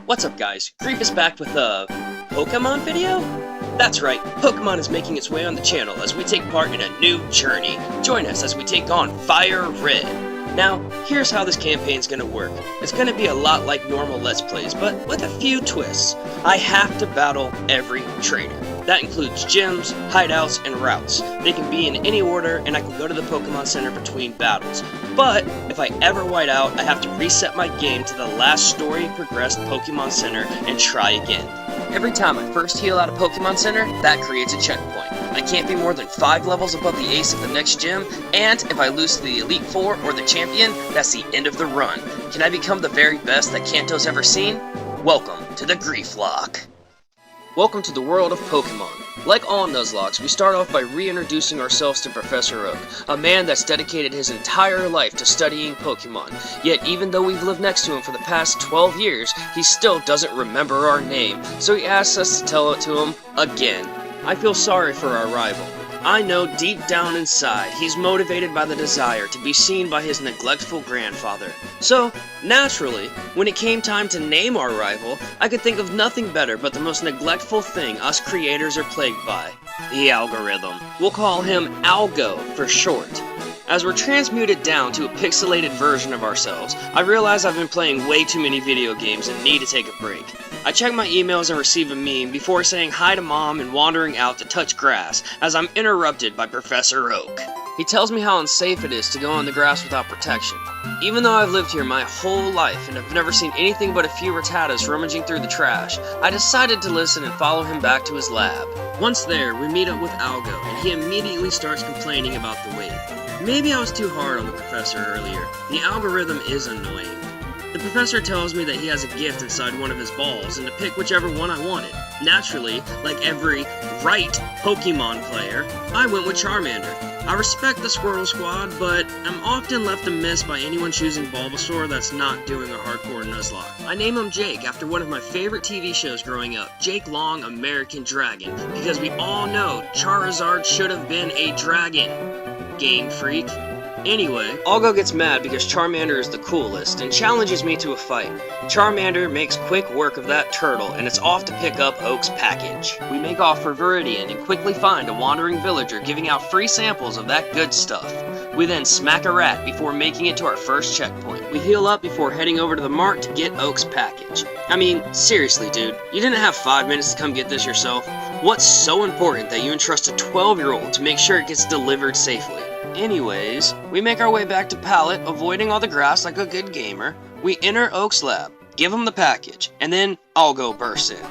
What's up guys, Creep is back with a Pokémon video? That's right, Pokémon is making its way on the channel as we take part in a new journey. Join us as we take on Fire Red. Now, here's how this campaign's gonna work. It's gonna be a lot like normal Let's Plays, but with a few twists. I have to battle every trainer. That includes gyms, hideouts, and routes. They can be in any order, and I can go to the Pokémon Center between battles. But, if I ever white out, I have to reset my game to the last story-progressed Pokémon Center and try again. Every time I first heal out of Pokémon Center, that creates a checkpoint. I can't be more than 5 levels above the ace of the next gym, and if I lose to the Elite Four or the champion, that's the end of the run. Can I become the very best that Kanto's ever seen? Welcome to the Nuzlocke. Welcome to the world of Pokemon. Like all Nuzlockes, we start off by reintroducing ourselves to Professor Oak, a man that's dedicated his entire life to studying Pokemon. Yet even though we've lived next to him for the past 12 years, he still doesn't remember our name, so he asks us to tell it to him again. I feel sorry for our rival. I know deep down inside he's motivated by the desire to be seen by his neglectful grandfather. So, naturally, when it came time to name our rival, I could think of nothing better but the most neglectful thing us creators are plagued by: the algorithm. We'll call him Algo for short. As we're transmuted down to a pixelated version of ourselves, I realize I've been playing way too many video games and need to take a break. I check my emails and receive a meme before saying hi to Mom and wandering out to touch grass as I'm interrupted by Professor Oak. He tells me how unsafe it is to go on the grass without protection. Even though I've lived here my whole life and have never seen anything but a few rattatas rummaging through the trash, I decided to listen and follow him back to his lab. Once there, we meet up with Algo and he immediately starts complaining about the wait. Maybe I was too hard on the professor earlier. The algorithm is annoying. The professor tells me that he has a gift inside one of his balls and to pick whichever one I wanted. Naturally, like every right Pokemon player, I went with Charmander. I respect the Squirtle Squad, but I'm often left amiss by anyone choosing Bulbasaur that's not doing a hardcore Nuzlocke. I name him Jake after one of my favorite TV shows growing up, Jake Long American Dragon, because we all know Charizard should have been a dragon. Game freak. Anyway, Algo gets mad because Charmander is the coolest and challenges me to a fight. Charmander makes quick work of that turtle and it's off to pick up Oak's package. We make off for Viridian and quickly find a wandering villager giving out free samples of that good stuff. We then smack a rat before making it to our first checkpoint. We heal up before heading over to the mart to get Oak's package. I mean, seriously dude, you didn't have 5 minutes to come get this yourself? What's so important that you entrust a 12-year-old to make sure it gets delivered safely? Anyways, we make our way back to Pallet, avoiding all the grass like a good gamer. We enter Oak's lab, give him the package, and then Algo bursts in.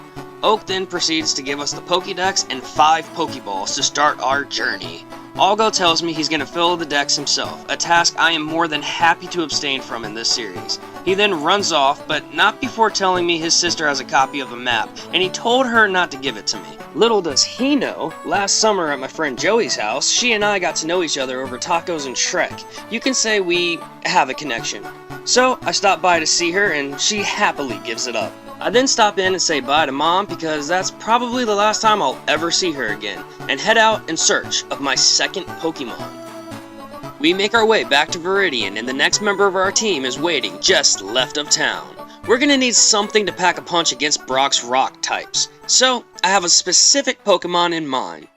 Oak then proceeds to give us the Pokédex and 5 Pokéballs to start our journey. Algo tells me he's going to fill the dex himself, a task I am more than happy to abstain from in this series. He then runs off, but not before telling me his sister has a copy of the map, and he told her not to give it to me. Little does he know, last summer at my friend Joey's house, she and I got to know each other over tacos and Shrek. You can say we have a connection. So, I stopped by to see her, and she happily gives it up. I then stop in and say bye to Mom because that's probably the last time I'll ever see her again, and head out in search of my second Pokemon. We make our way back to Viridian and the next member of our team is waiting just left of town. We're gonna need something to pack a punch against Brock's rock types, so I have a specific Pokemon in mind.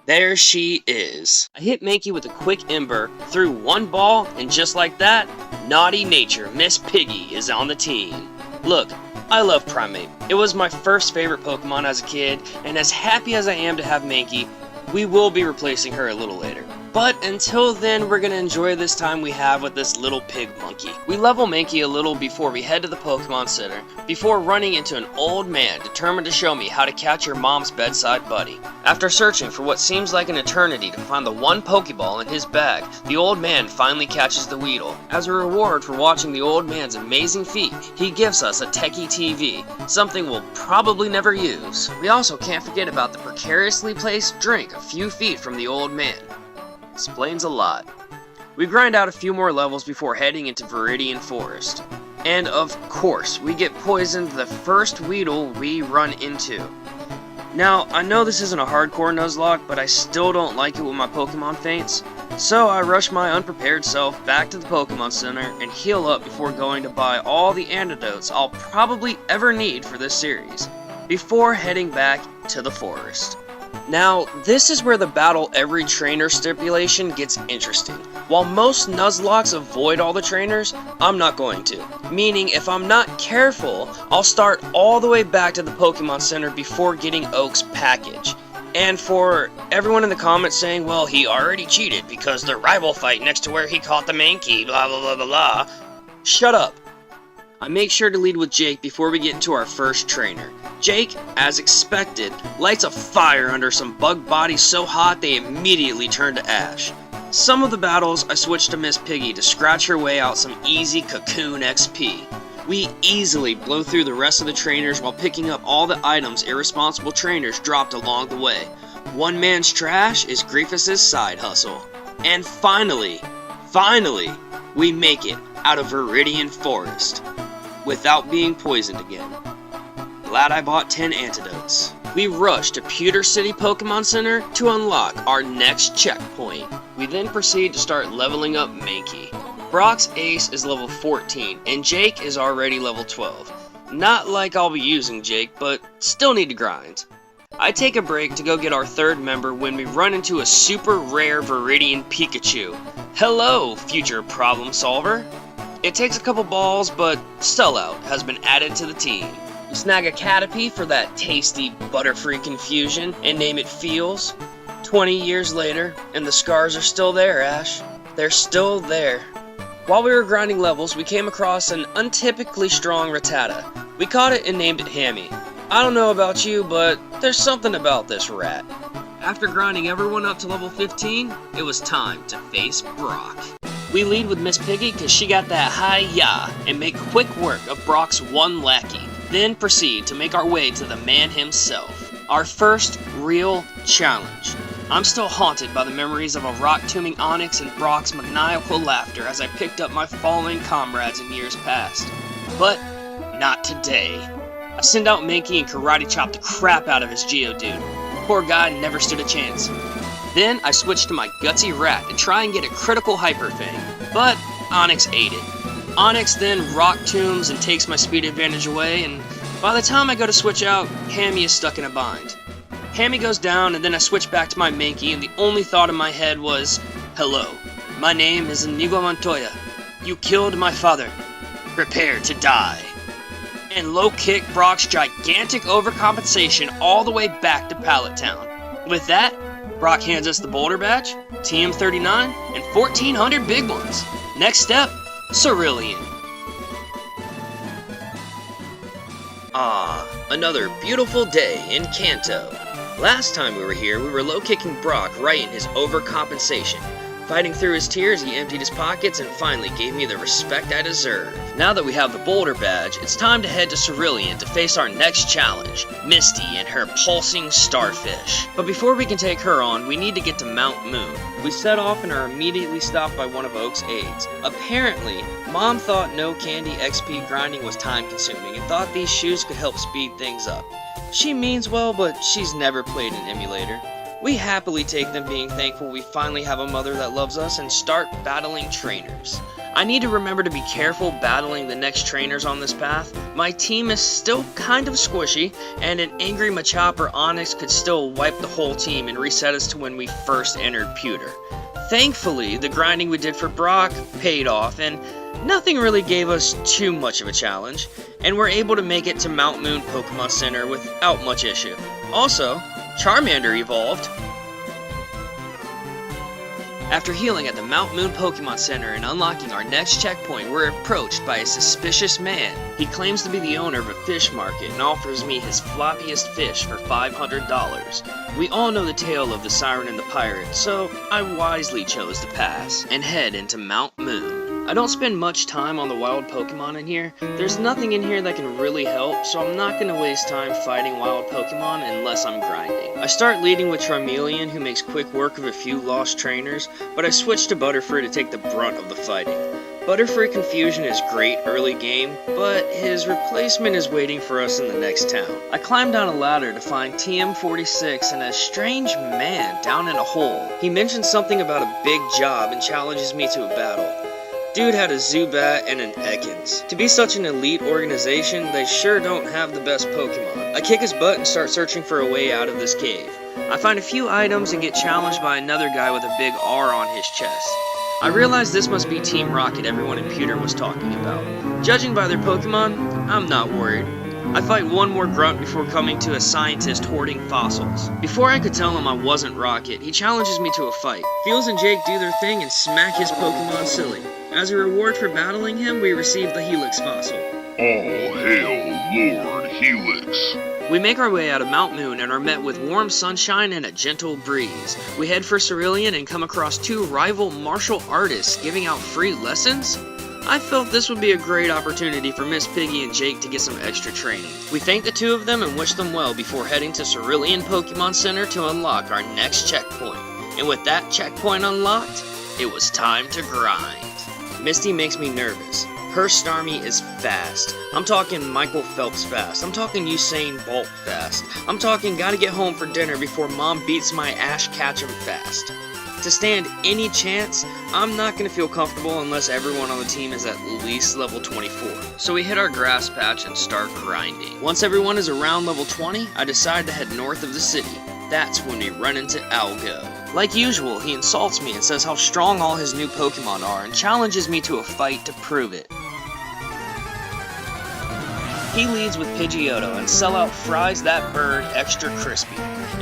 There she is. I hit Mankey with a quick Ember, threw one ball, and just like that, naughty nature Miss Piggy is on the team. Look, I love Primate. It was my first favorite Pokemon as a kid, and as happy as I am to have Mankey, we will be replacing her a little later. But until then, we're gonna enjoy this time we have with this little pig monkey. We level Mankey a little before we head to the Pokemon Center, before running into an old man determined to show me how to catch your mom's bedside buddy. After searching for what seems like an eternity to find the one Pokeball in his bag, the old man finally catches the Weedle. As a reward for watching the old man's amazing feat, he gives us a techie TV, something we'll probably never use. We also can't forget about the precariously placed drink a few feet from the old man. Explains a lot. We grind out a few more levels before heading into Viridian Forest. And of course, we get poisoned the first Weedle we run into. Now, I know this isn't a hardcore Nuzlocke, but I still don't like it when my Pokemon faints, so I rush my unprepared self back to the Pokemon Center and heal up before going to buy all the antidotes I'll probably ever need for this series, before heading back to the forest. Now, this is where the battle every trainer stipulation gets interesting. While most Nuzlockes avoid all the trainers, I'm not going to. Meaning, if I'm not careful, I'll start all the way back to the Pokemon Center before getting Oak's package. And for everyone in the comments saying, well, he already cheated because the rival fight next to where he caught the main key, blah blah blah blah blah. Shut up. I make sure to lead with Jake before we get into our first trainer. Jake, as expected, lights a fire under some bug bodies so hot they immediately turn to ash. Some of the battles I switch to Miss Piggy to scratch her way out some easy Cocoon XP. We easily blow through the rest of the trainers while picking up all the items irresponsible trainers dropped along the way. One man's trash is Griefus's side hustle. And finally, we make it out of Viridian Forest without being poisoned again. Glad I bought 10 antidotes. We rush to Pewter City Pokemon Center to unlock our next checkpoint. We then proceed to start leveling up Mankey. Brock's ace is level 14, and Jake is already level 12. Not like I'll be using Jake, but still need to grind. I take a break to go get our third member when we run into a super rare Viridian Pikachu. Hello, future problem solver. It takes a couple balls, but Sellout has been added to the team. You snag a Caterpie for that tasty Butterfree confusion and name it Feels. 20 years later, and the scars are still there, Ash. They're still there. While we were grinding levels, we came across an untypically strong Rattata. We caught it and named it Hammy. I don't know about you, but there's something about this rat. After grinding everyone up to level 15, it was time to face Brock. We lead with Miss Piggy because she got that hi-ya and make quick work of Brock's one lackey. Then proceed to make our way to the man himself. Our first real challenge. I'm still haunted by the memories of a rock-tombing Onix and Brock's maniacal laughter as I picked up my fallen comrades in years past. But not today. I send out Mankey and karate chop the crap out of his Geodude. Poor guy never stood a chance. Then I switch to my gutsy rat to try and get a critical Hyper Fang, but Onix ate it. Onix then rock tombs and takes my speed advantage away, and by the time I go to switch out, Hammy is stuck in a bind. Hammy goes down, and then I switch back to my Mankey, and the only thought in my head was, hello, my name is Inigo Montoya. You killed my father. Prepare to die. And low kick Brock's gigantic overcompensation all the way back to Pallet Town. With that, Brock hands us the Boulder Badge, TM39, and 1,400 big ones. Next step, Cerulean. Another beautiful day in Kanto. Last time we were here, we were low-kicking Brock right in his overcompensation. Fighting through his tears, he emptied his pockets and finally gave me the respect I deserve. Now that we have the Boulder Badge, it's time to head to Cerulean to face our next challenge, Misty and her pulsing starfish. But before we can take her on, we need to get to Mount Moon. We set off and are immediately stopped by one of Oak's aides. Apparently, Mom thought no candy XP grinding was time-consuming and thought these shoes could help speed things up. She means well, but she's never played an emulator. We happily take them being thankful we finally have a mother that loves us and start battling trainers. I need to remember to be careful battling the next trainers on this path. My team is still kind of squishy, and an angry Machop or Onix could still wipe the whole team and reset us to when we first entered Pewter. Thankfully, the grinding we did for Brock paid off, and nothing really gave us too much of a challenge, and we're able to make it to Mount Moon Pokemon Center without much issue. Also, Charmander evolved. After healing at the Mount Moon Pokemon Center and unlocking our next checkpoint, we're approached by a suspicious man. He claims to be the owner of a fish market and offers me his floppiest fish for $500. We all know the tale of the Siren and the Pirate, so I wisely chose to pass and head into Mount Moon. I don't spend much time on the wild Pokemon in here. There's nothing in here that can really help, so I'm not going to waste time fighting wild Pokemon unless I'm grinding. I start leading with Charmeleon, who makes quick work of a few lost trainers, but I switch to Butterfree to take the brunt of the fighting. Butterfree Confusion is great early game, but his replacement is waiting for us in the next town. I climb down a ladder to find TM46 and a strange man down in a hole. He mentions something about a big job and challenges me to a battle. Dude had a Zubat and an Ekans. To be such an elite organization, they sure don't have the best Pokemon. I kick his butt and start searching for a way out of this cave. I find a few items and get challenged by another guy with a big R on his chest. I realize this must be Team Rocket everyone in Pewter was talking about. Judging by their Pokemon, I'm not worried. I fight one more grunt before coming to a scientist hoarding fossils. Before I could tell him I wasn't Rocket, he challenges me to a fight. Fields and Jake do their thing and smack his Pokemon silly. As a reward for battling him, we receive the Helix fossil. All hail Lord Helix. We make our way out of Mount Moon and are met with warm sunshine and a gentle breeze. We head for Cerulean and come across two rival martial artists giving out free lessons. I felt this would be a great opportunity for Miss Piggy and Jake to get some extra training. We thank the two of them and wish them well before heading to Cerulean Pokemon Center to unlock our next checkpoint. And with that checkpoint unlocked, it was time to grind. Misty makes me nervous. Her Starmie is fast. I'm talking Michael Phelps fast. I'm talking Usain Bolt fast. I'm talking gotta get home for dinner before mom beats my Ash Ketchum fast. To stand any chance, I'm not gonna feel comfortable unless everyone on the team is at least level 24. So we hit our grass patch and start grinding. Once everyone is around level 20, I decide to head north of the city. That's when we run into Algo. Like usual, he insults me and says how strong all his new Pokemon are and challenges me to a fight to prove it. He leads with Pidgeotto and Sellout fries that bird extra crispy.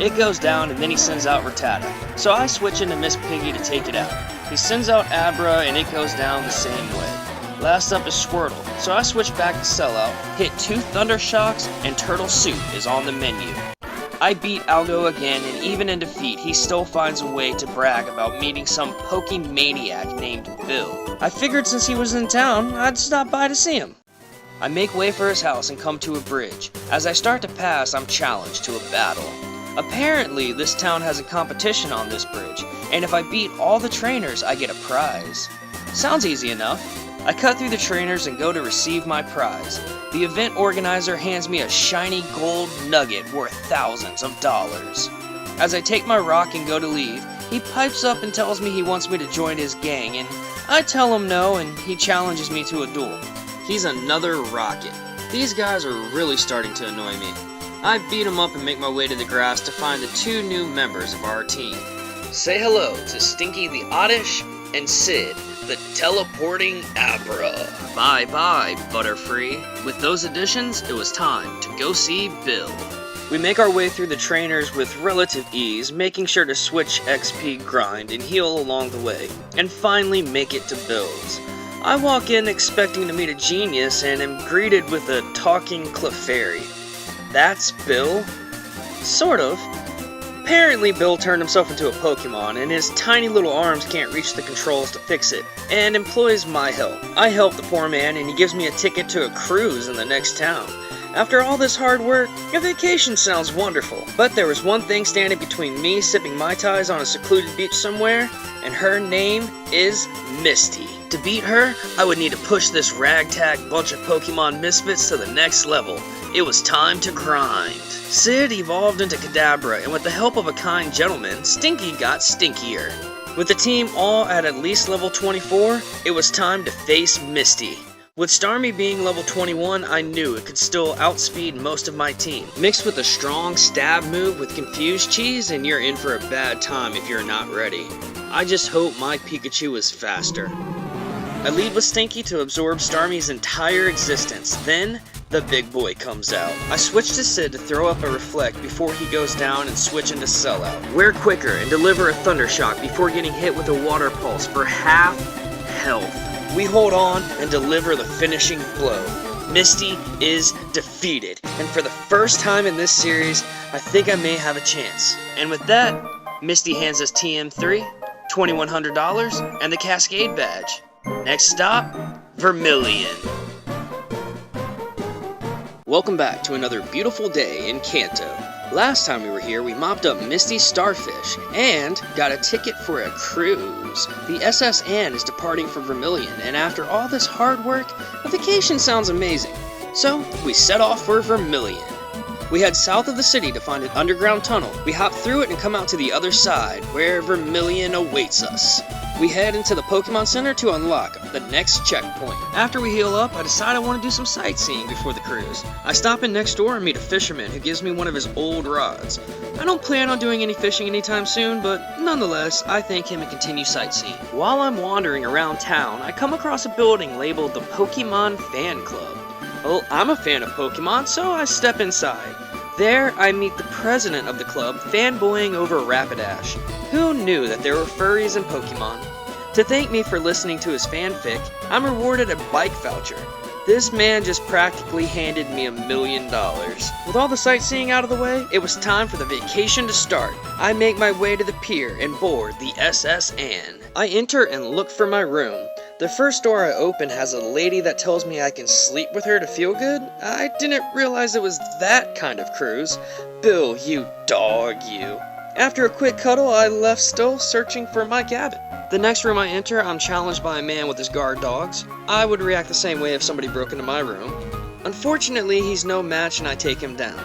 It goes down and then he sends out Rattata. So I switch into Miss Piggy to take it out. He sends out Abra and it goes down the same way. Last up is Squirtle, so I switch back to Sellout, hit 2 Thunder Shocks, and Turtle Soup is on the menu. I beat Algo again, and even in defeat, he still finds a way to brag about meeting some Pokemaniac named Bill. I figured since he was in town, I'd stop by to see him. I make way for his house and come to a bridge. As I start to pass, I'm challenged to a battle. Apparently, this town has a competition on this bridge, and if I beat all the trainers, I get a prize. Sounds easy enough. I cut through the trainers and go to receive my prize. The event organizer hands me a shiny gold nugget worth thousands of dollars. As I take my rock and go to leave, he pipes up and tells me he wants me to join his gang, and I tell him no, and he challenges me to a duel. He's another Rocket. These guys are really starting to annoy me. I beat him up and make my way to the grass to find the 2 new members of our team. Say hello to Stinky the Oddish and Sid, the teleporting Abra. Bye-bye, Butterfree. With those additions, it was time to go see Bill. We make our way through the trainers with relative ease, making sure to switch XP grind and heal along the way, and finally make it to Bill's. I walk in expecting to meet a genius and am greeted with a talking Clefairy. That's Bill? Sort of. Apparently Bill turned himself into a Pokemon and his tiny little arms can't reach the controls to fix it, and employs my help. I help the poor man and he gives me a ticket to a cruise in the next town. After all this hard work, a vacation sounds wonderful. But there was one thing standing between me sipping Mai Tais on a secluded beach somewhere, and her name is Misty. To beat her, I would need to push this ragtag bunch of Pokemon misfits to the next level. It was time to grind. Sid evolved into Kadabra, and with the help of a kind gentleman, Stinky got stinkier. With the team all at least level 24, it was time to face Misty. With Starmie being level 21, I knew it could still outspeed most of my team. Mixed with a strong stab move with Confused Cheese, and you're in for a bad time if you're not ready. I just hope my Pikachu is faster. I lead with Stinky to absorb Starmie's entire existence, then the big boy comes out. I switch to Sid to throw up a Reflect before he goes down and switch into Sellout. Wear quicker and deliver a Thunder Shock before getting hit with a Water Pulse for half health. We hold on and deliver the finishing blow. Misty is defeated, and for the first time in this series, I think I may have a chance. And with that, Misty hands us TM3, $2,100, and the Cascade Badge. Next stop, Vermilion. Welcome back to another beautiful day in Kanto. Last time we were here, we mopped up Misty Starfish and got a ticket for a cruise. The SS Anne is departing for Vermilion, and after all this hard work, a vacation sounds amazing. So, we set off for Vermilion. We head south of the city to find an underground tunnel. We hop through it and come out to the other side, where Vermilion awaits us. We head into the Pokémon Center to unlock the next checkpoint. After we heal up, I decide I want to do some sightseeing before the cruise. I stop in next door and meet a fisherman who gives me one of his old rods. I don't plan on doing any fishing anytime soon, but nonetheless, I thank him and continue sightseeing. While I'm wandering around town, I come across a building labeled the Pokémon Fan Club. Well, I'm a fan of Pokémon, so I step inside. There, I meet the president of the club fanboying over Rapidash. Who knew that there were furries in Pokemon? To thank me for listening to his fanfic, I'm rewarded a bike voucher. This man just practically handed me $1 million. With all the sightseeing out of the way, it was time for the vacation to start. I make my way to the pier and board the SS Anne. I enter and look for my room. The first door I open has a lady that tells me I can sleep with her to feel good. I didn't realize it was that kind of cruise. Bill, you dog, you. After a quick cuddle, I left still searching for my cabin. The next room I enter, I'm challenged by a man with his guard dogs. I would react the same way if somebody broke into my room. Unfortunately, he's no match and I take him down.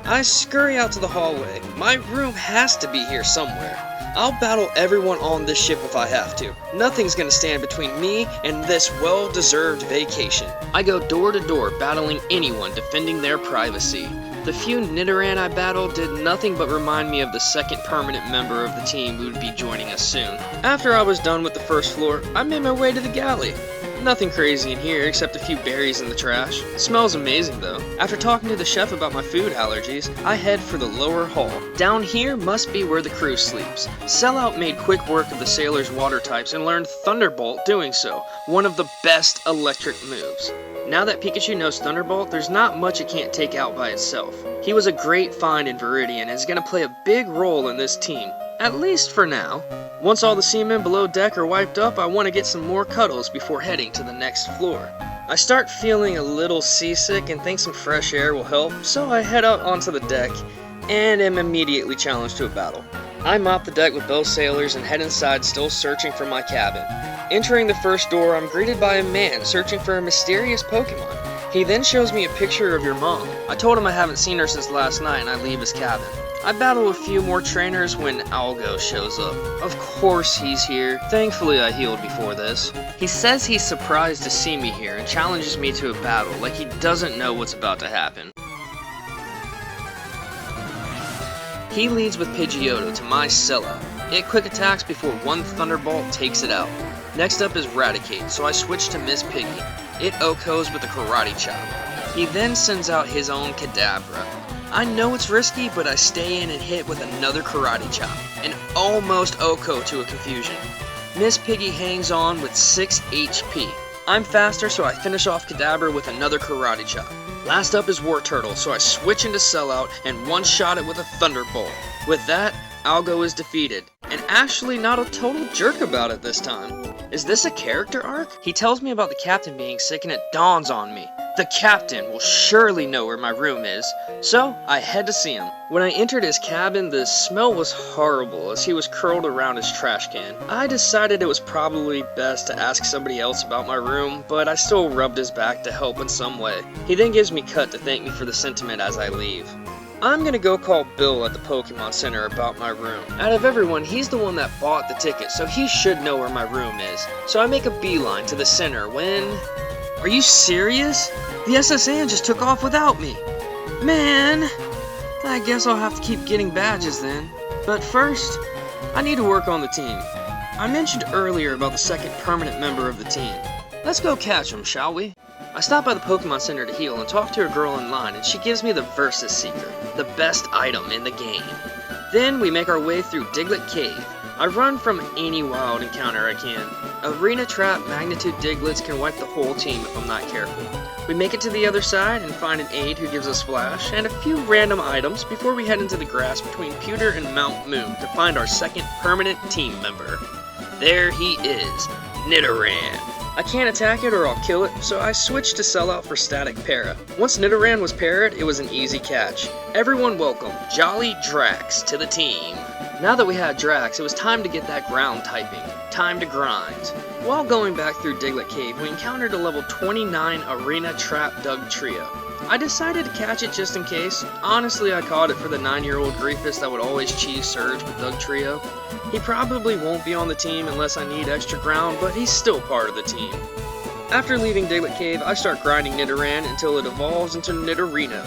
I scurry out to the hallway. My room has to be here somewhere. I'll battle everyone on this ship if I have to. Nothing's gonna stand between me and this well-deserved vacation. I go door to door battling anyone defending their privacy. The few Nidoran I battled did nothing but remind me of the second permanent member of the team who would be joining us soon. After I was done with the first floor, I made my way to the galley. Nothing crazy in here except a few berries in the trash. It smells amazing though. After talking to the chef about my food allergies, I head for the lower hall. Down here must be where the crew sleeps. Sellout made quick work of the sailor's water types and learned Thunderbolt doing so, one of the best electric moves. Now that Pikachu knows Thunderbolt, there's not much it can't take out by itself. He was a great find in Viridian and is going to play a big role in this team, at least for now. Once all the seamen below deck are wiped up, I want to get some more cuddles before heading to the next floor. I start feeling a little seasick and think some fresh air will help, so I head out onto the deck and am immediately challenged to a battle. I mop the deck with both sailors and head inside, still searching for my cabin. Entering the first door, I'm greeted by a man searching for a mysterious Pokemon. He then shows me a picture of your mom. I told him I haven't seen her since last night and I leave his cabin. I battle a few more trainers when Algo shows up. Of course he's here. Thankfully I healed before this. He says he's surprised to see me here and challenges me to a battle like he doesn't know what's about to happen. He leads with Pidgeotto to my sellout. It quick attacks before one Thunderbolt takes it out. Next up is Raticate, so I switch to Miss Piggy. It OHKOs with a Karate Chop. He then sends out his own Kadabra. I know it's risky, but I stay in and hit with another Karate Chop, and almost OHKO to a confusion. Miss Piggy hangs on with 6 HP. I'm faster, so I finish off Kadabra with another Karate Chop. Last up is Wartortle, so I switch into Sellout and one-shot it with a Thunderbolt. With that, Algo is defeated, and actually not a total jerk about it this time. Is this a character arc? He tells me about the captain being sick and it dawns on me. The captain will surely know where my room is, so I head to see him. When I entered his cabin, the smell was horrible as he was curled around his trash can. I decided it was probably best to ask somebody else about my room, but I still rubbed his back to help in some way. He then gives me cut to thank me for the sentiment as I leave. I'm gonna go call Bill at the Pokémon Center about my room. Out of everyone, he's the one that bought the ticket, so he should know where my room is. So I make a beeline to the center when... Are you serious? The SS Anne just took off without me. Man, I guess I'll have to keep getting badges then. But first, I need to work on the team. I mentioned earlier about the second permanent member of the team. Let's go catch him, shall we? I stop by the Pokémon Center to heal and talk to a girl in line, and she gives me the Versus Seeker, the best item in the game. Then we make our way through Diglett Cave. I run from any wild encounter I can. Arena Trap Magnitude Diglets can wipe the whole team if I'm not careful. We make it to the other side and find an aide who gives us Splash and a few random items before we head into the grass between Pewter and Mount Moon to find our second permanent team member. There he is, Nidoran. I can't attack it or I'll kill it, so I switched to Sellout for static para. Once Nidoran was parried, it was an easy catch. Everyone welcome Jolly Drax to the team. Now that we had Drax, it was time to get that ground typing. Time to grind. While going back through Diglett Cave, we encountered a level 29 Arena Trap Dug Trio. I decided to catch it just in case. Honestly, I caught it for the 9-year-old Griefus that would always cheese Surge with Dug Trio. He probably won't be on the team unless I need extra ground, but he's still part of the team. After leaving Diglett Cave, I start grinding Nidoran until it evolves into Nidorino.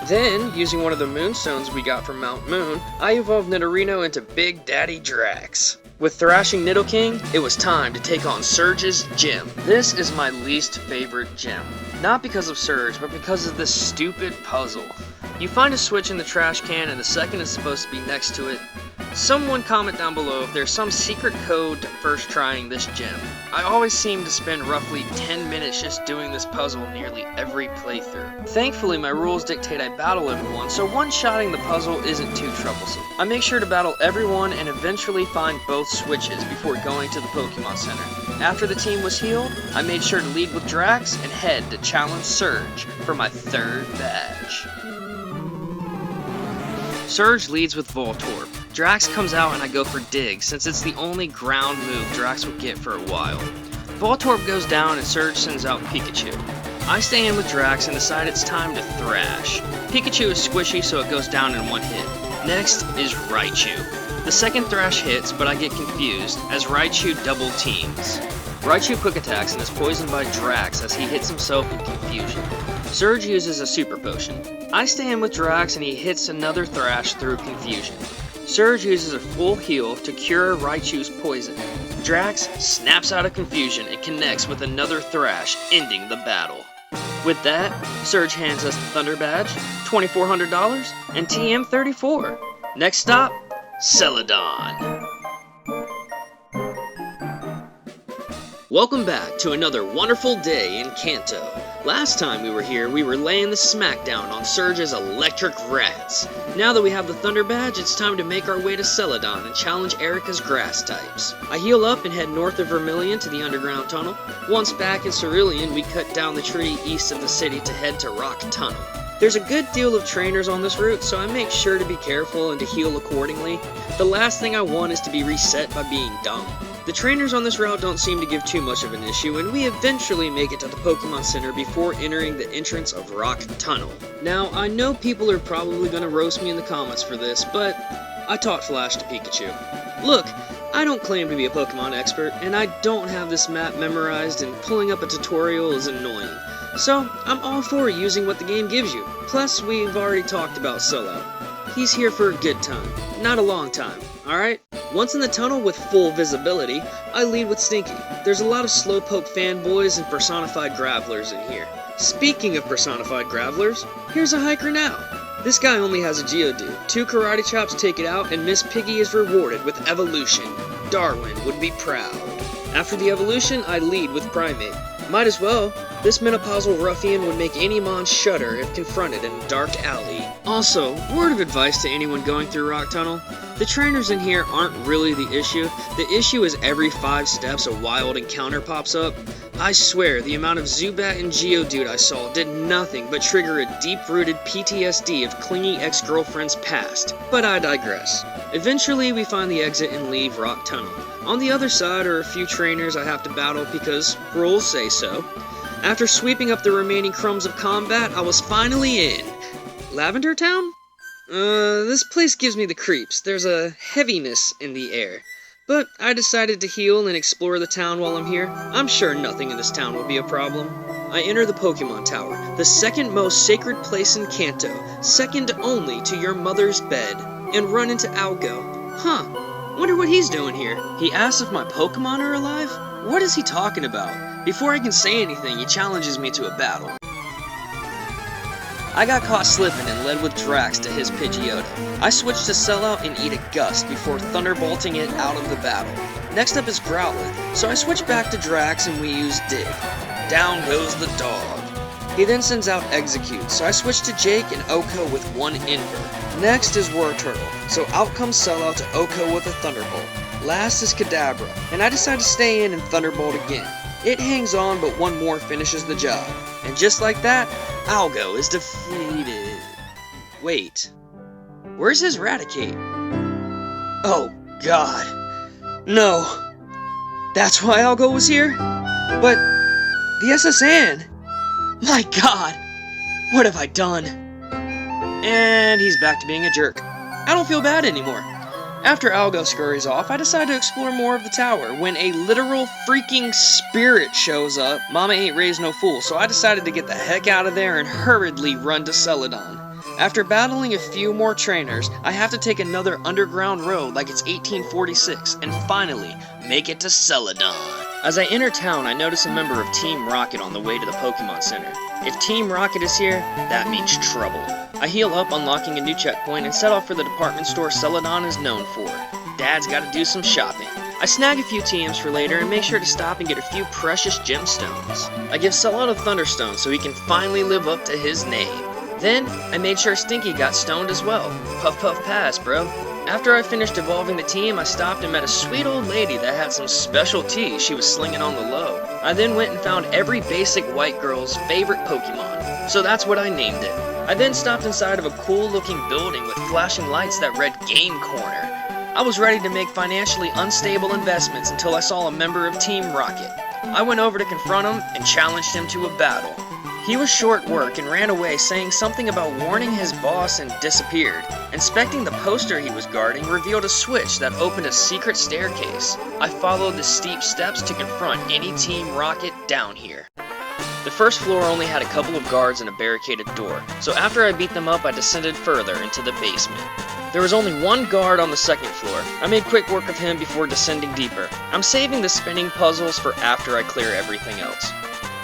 Then, using one of the Moonstones we got from Mount Moon, I evolved Nidorino into Big Daddy Drax. With thrashing Nidoking, it was time to take on Surge's gym. This is my least favorite gym. Not because of Surge, but because of this stupid puzzle. You find a switch in the trash can and the second is supposed to be next to it. Someone comment down below if there's some secret code to first trying this gym. I always seem to spend roughly 10 minutes just doing this puzzle nearly every playthrough. Thankfully my rules dictate I battle everyone, so one-shotting the puzzle isn't too troublesome. I make sure to battle everyone and eventually find both switches before going to the Pokémon Center. After the team was healed, I made sure to lead with Drax and head to challenge Surge for my 3rd badge. Surge leads with Voltorb. Drax comes out and I go for Dig, since it's the only ground move Drax will get for a while. Voltorb goes down and Surge sends out Pikachu. I stay in with Drax and decide it's time to thrash. Pikachu is squishy so it goes down in one hit. Next is Raichu. The second thrash hits, but I get confused as Raichu double teams. Raichu quick attacks and is poisoned by Drax as he hits himself in confusion. Surge uses a super potion. I stay in with Drax and he hits another thrash through confusion. Surge uses a full heal to cure Raichu's poison. Drax snaps out of confusion and connects with another thrash, ending the battle. With that, Surge hands us the Thunder Badge, $2,400, and TM34. Next stop, Celadon. Welcome back to another wonderful day in Kanto. Last time we were here, we were laying the smackdown on Surge's electric rats. Now that we have the Thunder Badge, it's time to make our way to Celadon and challenge Erica's grass types. I heal up and head north of Vermilion to the underground tunnel. Once back in Cerulean, we cut down the tree east of the city to head to Rock Tunnel. There's a good deal of trainers on this route, so I make sure to be careful and to heal accordingly. The last thing I want is to be reset by being dumb. The trainers on this route don't seem to give too much of an issue, and we eventually make it to the Pokémon Center before entering the entrance of Rock Tunnel. Now, I know people are probably going to roast me in the comments for this, but I taught Flash to Pikachu. Look, I don't claim to be a Pokémon expert, and I don't have this map memorized, and pulling up a tutorial is annoying. So, I'm all for using what the game gives you. Plus, we've already talked about Solo. He's here for a good time, not a long time, alright? Once in the tunnel with full visibility, I lead with Stinky. There's a lot of Slowpoke fanboys and personified Gravelers in here. Speaking of personified Gravelers, here's a hiker now. This guy only has a Geodude. 2 Karate Chops take it out, and Miss Piggy is rewarded with Evolution. Darwin would be proud. After the evolution, I lead with Primate. Might as well. This menopausal ruffian would make any mon shudder if confronted in a dark alley. Also, word of advice to anyone going through Rock Tunnel, the trainers in here aren't really the issue. The issue is every 5 steps a wild encounter pops up. I swear, the amount of Zubat and Geodude I saw did nothing but trigger a deep-rooted PTSD of clingy ex-girlfriend's past. But I digress. Eventually, we find the exit and leave Rock Tunnel. On the other side are a few trainers I have to battle because rules say so. After sweeping up the remaining crumbs of combat, I was finally in Lavender Town? This place gives me the creeps. There's a heaviness in the air. But I decided to heal and explore the town while I'm here. I'm sure nothing in this town will be a problem. I enter the Pokémon Tower, the second most sacred place in Kanto, second only to your mother's bed, and run into Algo. Huh, wonder what he's doing here. He asks if my Pokémon are alive? What is he talking about? Before I can say anything, he challenges me to a battle. I got caught slipping and led with Drax to his Pidgeotto. I switched to Sellout and eat a Gust before thunderbolting it out of the battle. Next up is Growlithe, so I switch back to Drax and we use Dig. Down goes the dog. He then sends out Execute, so I switch to Jake and Oko with 1 Inver. Next is Wartortle, so out comes Sellout to Oko with a Thunderbolt. Last is Kadabra, and I decide to stay in and Thunderbolt again. It hangs on, but one more finishes the job. And just like that, Algo is defeated. Wait, where's his Raticate? Oh, God. No. That's why Algo was here? But the SSN? My God, what have I done? And he's back to being a jerk. I don't feel bad anymore. After Algo scurries off, I decide to explore more of the tower when a literal freaking spirit shows up. Mama ain't raised no fool, so I decided to get the heck out of there and hurriedly run to Celadon. After battling a few more trainers, I have to take another underground road like it's 1846 and finally make it to Celadon. As I enter town, I notice a member of Team Rocket on the way to the Pokémon Center. If Team Rocket is here, that means trouble. I heal up, unlocking a new checkpoint, and set off for the department store Celadon is known for. Dad's gotta do some shopping. I snag a few TMs for later and make sure to stop and get a few precious gemstones. I give Celadon a Thunderstone so he can finally live up to his name. Then, I made sure Stinky got stoned as well. Puff puff pass, bro. After I finished evolving the team, I stopped and met a sweet old lady that had some special tea she was slinging on the low. I then went and found every basic white girl's favorite Pokemon, so that's what I named it. I then stopped inside of a cool looking building with flashing lights that read Game Corner. I was ready to make financially unstable investments until I saw a member of Team Rocket. I went over to confront him and challenged him to a battle. He was short work and ran away saying something about warning his boss and disappeared. Inspecting the poster he was guarding revealed a switch that opened a secret staircase. I followed the steep steps to confront any Team Rocket down here. The first floor only had a couple of guards and a barricaded door, so after I beat them up I descended further into the basement. There was only one guard on the second floor. I made quick work of him before descending deeper. I'm saving the spinning puzzles for after I clear everything else.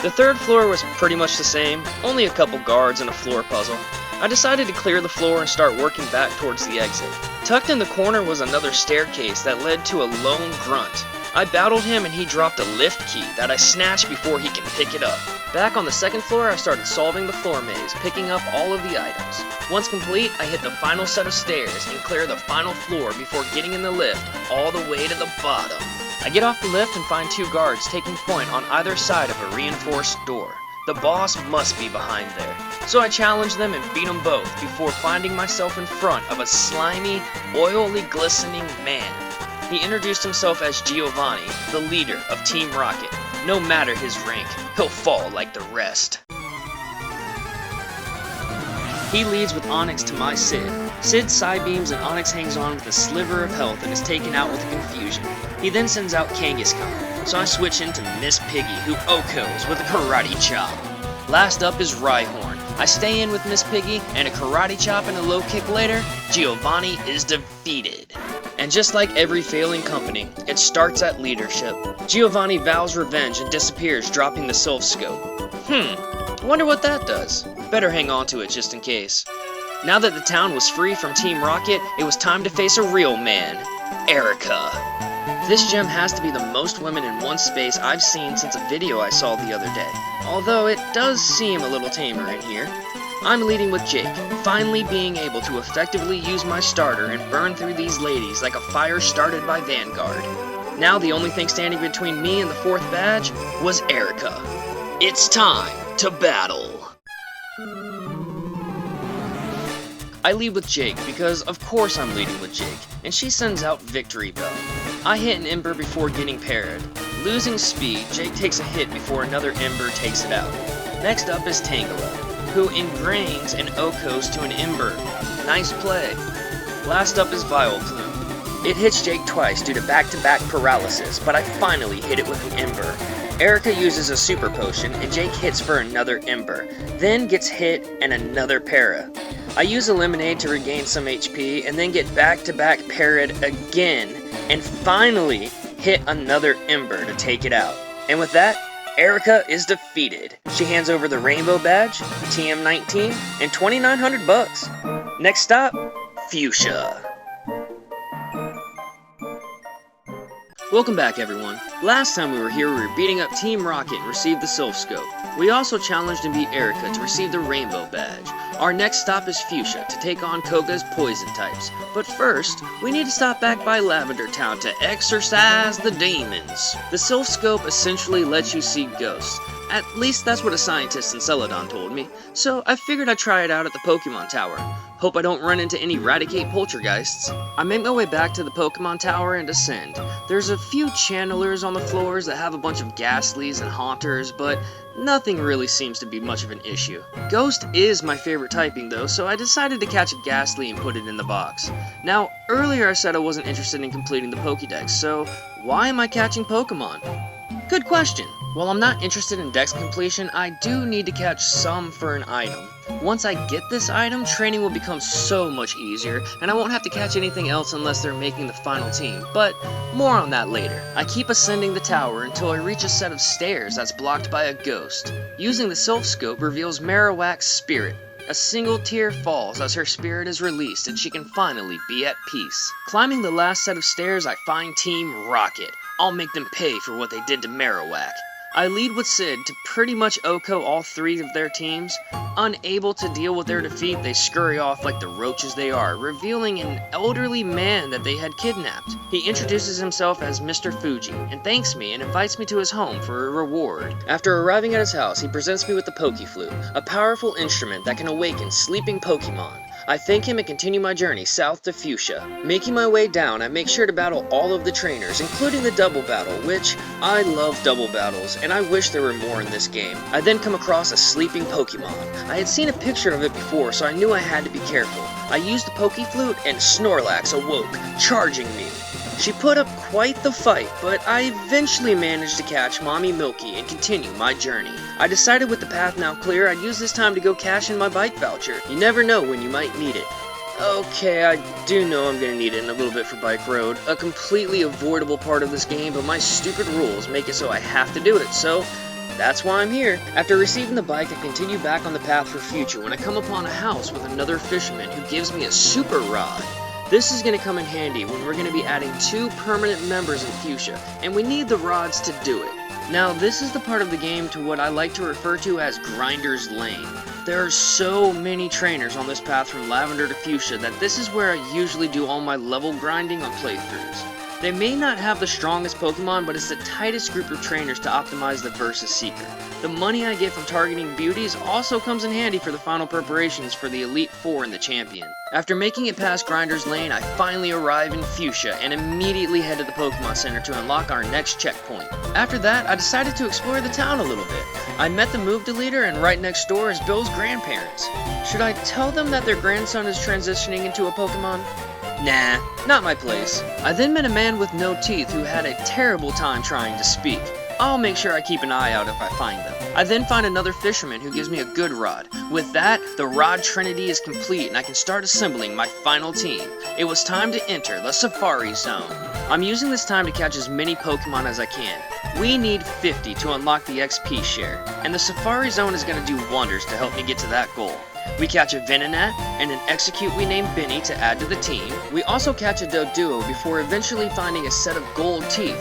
The third floor was pretty much the same, only a couple guards and a floor puzzle. I decided to clear the floor and start working back towards the exit. Tucked in the corner was another staircase that led to a lone grunt. I battled him and he dropped a lift key that I snatched before he can pick it up. Back on the second floor, I started solving the floor maze, picking up all of the items. Once complete, I hit the final set of stairs and clear the final floor before getting in the lift all the way to the bottom. I get off the lift and find two guards taking point on either side of a reinforced door. The boss must be behind there. So I challenge them and beat them both before finding myself in front of a slimy, oily glistening man. He introduced himself as Giovanni, the leader of Team Rocket. No matter his rank, he'll fall like the rest. He leads with Onyx to my Sid. Sid side-beams and Onyx hangs on with a sliver of health and is taken out with confusion. He then sends out Kangaskhan, so I switch into Miss Piggy, who OHKOs with a karate chop. Last up is Rhyhorn. I stay in with Miss Piggy, and a karate chop and a low kick later, Giovanni is defeated. And just like every failing company, it starts at leadership. Giovanni vows revenge and disappears, dropping the Sylph Scope. Wonder what that does. Better hang on to it just in case. Now that the town was free from Team Rocket, it was time to face a real man, Erica. This gem has to be the most women in one space I've seen since a video I saw the other day, although it does seem a little tamer in here. I'm leading with Jake, finally being able to effectively use my starter and burn through these ladies like a fire started by Vanguard. Now the only thing standing between me and the fourth badge was Erica. It's time to battle. I lead with Jake because of course I'm leading with Jake, and she sends out Victory Bell. I hit an Ember before getting parried. Losing speed, Jake takes a hit before another Ember takes it out. Next up is Tangela, who ingrains and OHKOs to an Ember. Nice play. Last up is Vileplume. It hits Jake twice due to back-to-back paralysis, but I finally hit it with an Ember. Erica uses a super potion, and Jake hits for another Ember, then gets hit and another para. I use a lemonade to regain some HP, and then get back-to-back parried again, and finally hit another Ember to take it out. And with that, Erica is defeated. She hands over the Rainbow Badge, TM19, and 2,900 bucks. Next stop, Fuchsia. Welcome back, everyone. Last time we were here, we were beating up Team Rocket and received the Sylph Scope. We also challenged and beat Erica to receive the Rainbow Badge. Our next stop is Fuchsia to take on Koga's poison types. But first, we need to stop back by Lavender Town to exorcise the demons. The Sylph Scope essentially lets you see ghosts. At least that's what a scientist in Celadon told me, so I figured I'd try it out at the Pokemon Tower. Hope I don't run into any Raticate poltergeists. I make my way back to the Pokemon Tower and ascend. There's a few channelers on the floors that have a bunch of Ghastlies and Haunters, but nothing really seems to be much of an issue. Ghost is my favorite typing though, so I decided to catch a Ghastly and put it in the box. Now, earlier I said I wasn't interested in completing the Pokédex, so why am I catching Pokemon? Good question. While I'm not interested in Dex completion, I do need to catch some for an item. Once I get this item, training will become so much easier, and I won't have to catch anything else unless they're making the final team, but more on that later. I keep ascending the tower until I reach a set of stairs that's blocked by a ghost. Using the Sylph Scope reveals Marowak's spirit. A single tear falls as her spirit is released and she can finally be at peace. Climbing the last set of stairs, I find Team Rocket. I'll make them pay for what they did to Marowak. I lead with Sid to pretty much OHKO all three of their teams. Unable to deal with their defeat, they scurry off like the roaches they are, revealing an elderly man that they had kidnapped. He introduces himself as Mr. Fuji, and thanks me and invites me to his home for a reward. After arriving at his house, he presents me with the Pokeflute, a powerful instrument that can awaken sleeping Pokemon. I thank him and continue my journey south to Fuchsia. Making my way down, I make sure to battle all of the trainers, including the double battle, which I love double battles, and I wish there were more in this game. I then come across a sleeping Pokemon. I had seen a picture of it before, so I knew I had to be careful. I used the Pokeflute, and Snorlax awoke, charging me. She put up quite the fight, but I eventually managed to catch Mommy Milky and continue my journey. I decided with the path now clear, I'd use this time to go cash in my bike voucher. You never know when you might need it. Okay, I do know I'm gonna need it in a little bit for Bike Road, a completely avoidable part of this game, but my stupid rules make it so I have to do it, so that's why I'm here. After receiving the bike, I continue back on the path for Future when I come upon a house with another fisherman who gives me a super rod. This is going to come in handy when we're going to be adding 2 permanent members in Fuchsia, and we need the rods to do it. Now, this is the part of the game to what I like to refer to as Grinder's Lane. There are so many trainers on this path from Lavender to Fuchsia that this is where I usually do all my level grinding on playthroughs. They may not have the strongest Pokemon, but it's the tightest group of trainers to optimize the Versus Seeker. The money I get from targeting beauties also comes in handy for the final preparations for the Elite Four and the Champion. After making it past Grinder's Lane, I finally arrive in Fuchsia and immediately head to the Pokemon Center to unlock our next checkpoint. After that, I decided to explore the town a little bit. I met the Move Deleter, and right next door is Bill's grandparents. Should I tell them that their grandson is transitioning into a Pokemon? Nah, not my place. I then met a man with no teeth who had a terrible time trying to speak. I'll make sure I keep an eye out if I find them. I then find another fisherman who gives me a good rod. With that, the rod trinity is complete and I can start assembling my final team. It was time to enter the Safari Zone. I'm using this time to catch as many Pokemon as I can. We need 50 to unlock the XP share, and the Safari Zone is going to do wonders to help me get to that goal. We catch a Venonat and an Execute we name Benny to add to the team. We also catch a Doduo before eventually finding a set of gold teeth.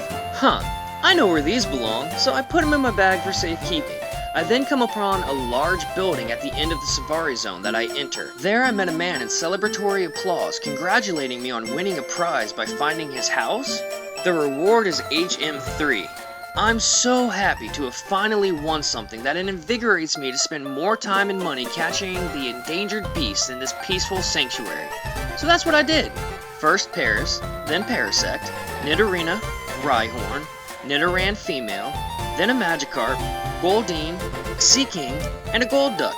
I know where these belong, so I put them in my bag for safekeeping. I then come upon a large building at the end of the Safari Zone that I enter. There I met a man in celebratory applause congratulating me on winning a prize by finding his house. The reward is HM3. I'm so happy to have finally won something that invigorates me to spend more time and money catching the endangered beasts in this peaceful sanctuary. So that's what I did. First Paris, then Parasect, Nidorina, Rhyhorn, Nidoran Female, then a Magikarp, Goldeen, Seaking, and a Golduck.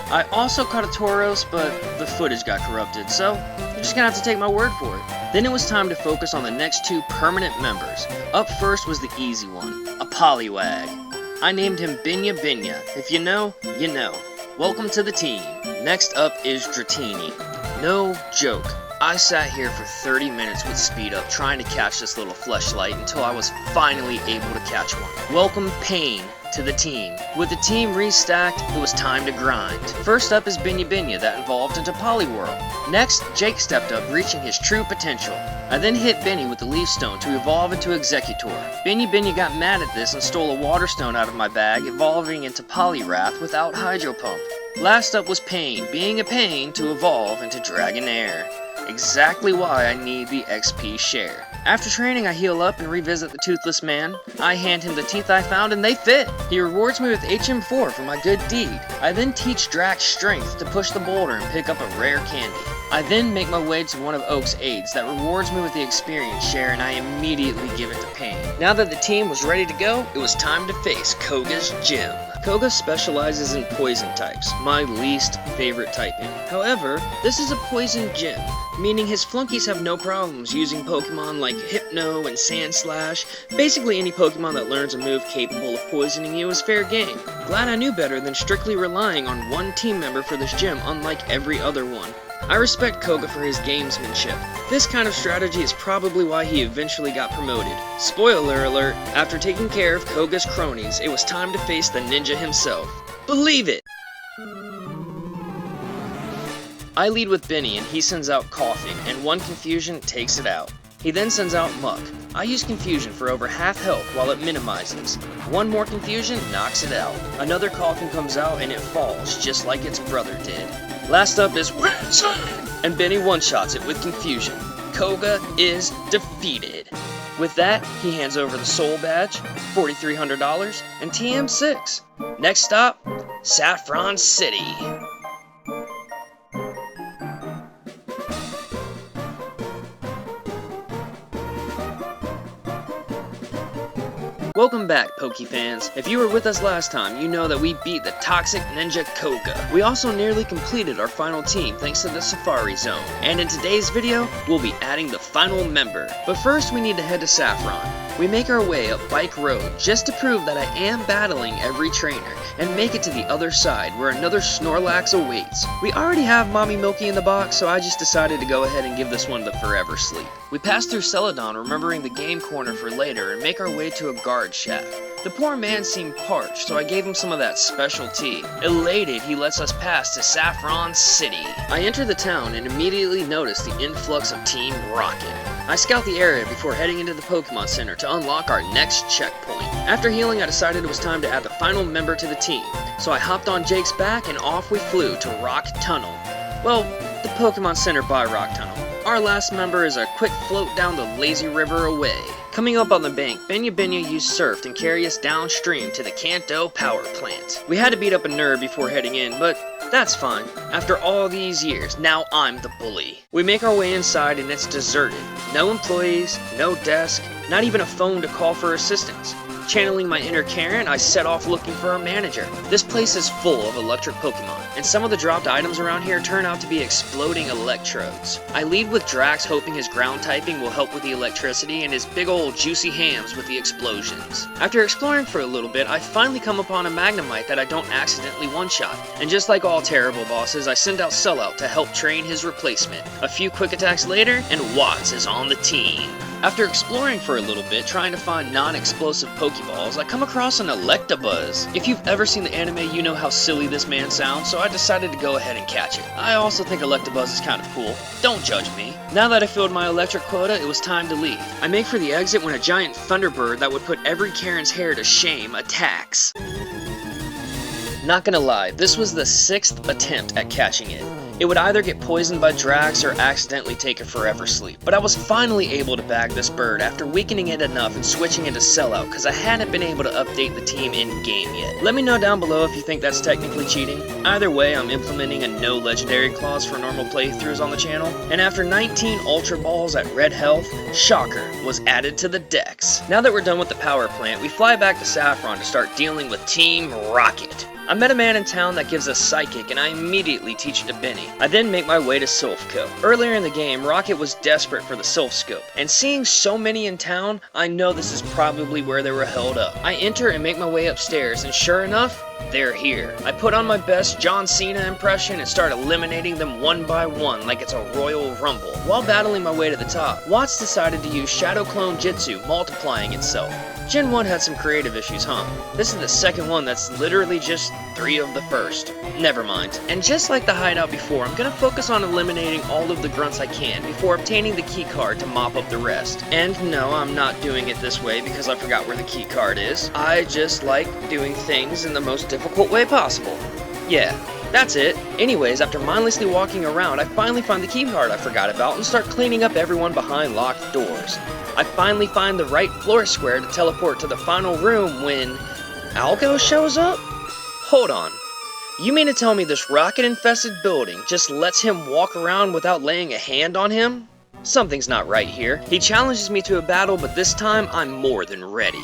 I also caught a Tauros, but the footage got corrupted, so you're just gonna have to take my word for it. Then it was time to focus on the next 2 permanent members. Up first was the easy one, a Poliwag. I named him Binya Binya. If you know, you know. Welcome to the team. Next up is Dratini. No joke. I sat here for 30 minutes with Speed Up trying to catch this little fleshlight until I was finally able to catch one. Welcome Pain to the team. With the team restacked, it was time to grind. First up is Binya Binya that evolved into Poliwhirl. Next, Jake stepped up, reaching his true potential. I then hit Benny with the Leaf Stone to evolve into Executor. Binya Binya got mad at this and stole a Water Stone out of my bag, evolving into Poliwrath without Hydro Pump. Last up was Pain, being a pain to evolve into Dragonair. Exactly why I need the XP share. After training, I heal up and revisit the Toothless Man. I hand him the teeth I found and they fit. He rewards me with HM4 for my good deed. I then teach Drax strength to push the boulder and pick up a rare candy. I then make my way to one of Oak's aids that rewards me with the experience share, and I immediately give it to Pain. Now that the team was ready to go, it was time to face Koga's gym. Koga specializes in poison types, my least favorite typing. However, this is a poison gym, meaning his flunkies have no problems using Pokemon like Hypno and Sandslash. Basically any Pokemon that learns a move capable of poisoning you is fair game. Glad I knew better than strictly relying on one team member for this gym unlike every other one. I respect Koga for his gamesmanship. This kind of strategy is probably why he eventually got promoted. Spoiler alert, after taking care of Koga's cronies, it was time to face the ninja himself. Believe it! I lead with Benny and he sends out Coughing, and one Confusion takes it out. He then sends out Muck. I use Confusion for over half health while it minimizes. One more Confusion knocks it out. Another Coughing comes out and it falls, just like its brother did. Last up is Winston, and Benny one-shots it with Confusion. Koga is defeated. With that, he hands over the Soul Badge, $4,300, and TM6. Next stop, Saffron City. Welcome back, Pokefans. If you were with us last time, you know that we beat the Toxic Ninja Koga. We also nearly completed our final team thanks to the Safari Zone. And in today's video, we'll be adding the final member. But first, we need to head to Saffron. We make our way up Bike Road just to prove that I am battling every trainer and make it to the other side where another Snorlax awaits. We already have Mommy Milky in the box, so I just decided to go ahead and give this one the forever sleep. We pass through Celadon, remembering the game corner for later, and make our way to a guard shack. The poor man seemed parched, so I gave him some of that special tea. Elated, he lets us pass to Saffron City. I enter the town and immediately notice the influx of Team Rocket. I scout the area before heading into the Pokemon Center to unlock our next checkpoint. After healing, I decided it was time to add the final member to the team, so I hopped on Jake's back and off we flew to Rock Tunnel. Well, the Pokemon Center by Rock Tunnel. Our last member is a quick float down the lazy river away. Coming up on the bank, Benya used Surf and carry us downstream to the Kanto power plant. We had to beat up a nerd before heading in, but that's fine. After all these years, now I'm the bully. We make our way inside and it's deserted. No employees, no desk, not even a phone to call for assistance. Channeling my inner Karen, I set off looking for a manager. This place is full of electric Pokemon, and some of the dropped items around here turn out to be exploding electrodes. I lead with Drax, hoping his ground typing will help with the electricity, and his big old juicy hams with the explosions. After exploring for a little bit, I finally come upon a Magnemite that I don't accidentally one-shot. And just like all terrible bosses, I send out Sellout to help train his replacement. A few quick attacks later, and Watts is on the team. After exploring for a little bit, trying to find non-explosive Pokeballs, I come across an Electabuzz. If you've ever seen the anime, you know how silly this man sounds, so I decided to go ahead and catch it. I also think Electabuzz is kind of cool. Don't judge me. Now that I filled my electric quota, it was time to leave. I make for the exit when a giant Thunderbird that would put every Karen's hair to shame attacks. Not gonna lie, this was the 6th attempt at catching it. It would either get poisoned by Drax or accidentally take a forever sleep. But I was finally able to bag this bird after weakening it enough and switching into Sellout because I hadn't been able to update the team in-game yet. Let me know down below if you think that's technically cheating. Either way, I'm implementing a no legendary clause for normal playthroughs on the channel. And after 19 Ultra Balls at Red Health, Shocker was added to the decks. Now that we're done with the power plant, we fly back to Saffron to start dealing with Team Rocket. I met a man in town that gives us Psychic, and I immediately teach it to Benny. I then make my way to Silphco. Earlier in the game, Rocket was desperate for the Silph Scope, and seeing so many in town, I know this is probably where they were held up. I enter and make my way upstairs, and sure enough, they're here. I put on my best John Cena impression and start eliminating them one by one like it's a Royal Rumble. While battling my way to the top, Watts decided to use Shadow Clone Jitsu, multiplying itself. Gen 1 had some creative issues, huh? This is the second one that's literally just 3 of the first. Never mind. And just like the hideout before, I'm gonna focus on eliminating all of the grunts I can before obtaining the key card to mop up the rest. And no, I'm not doing it this way because I forgot where the key card is. I just like doing things in the most difficult way possible. Yeah, That's it. Anyways, after mindlessly walking around, I finally find the key card I forgot about and start cleaning up everyone behind locked doors. I finally find the right floor square to teleport to the final room when Algo shows up? Hold on. You mean to tell me this rocket-infested building just lets him walk around without laying a hand on him? Something's not right here. He challenges me to a battle, but this time I'm more than ready.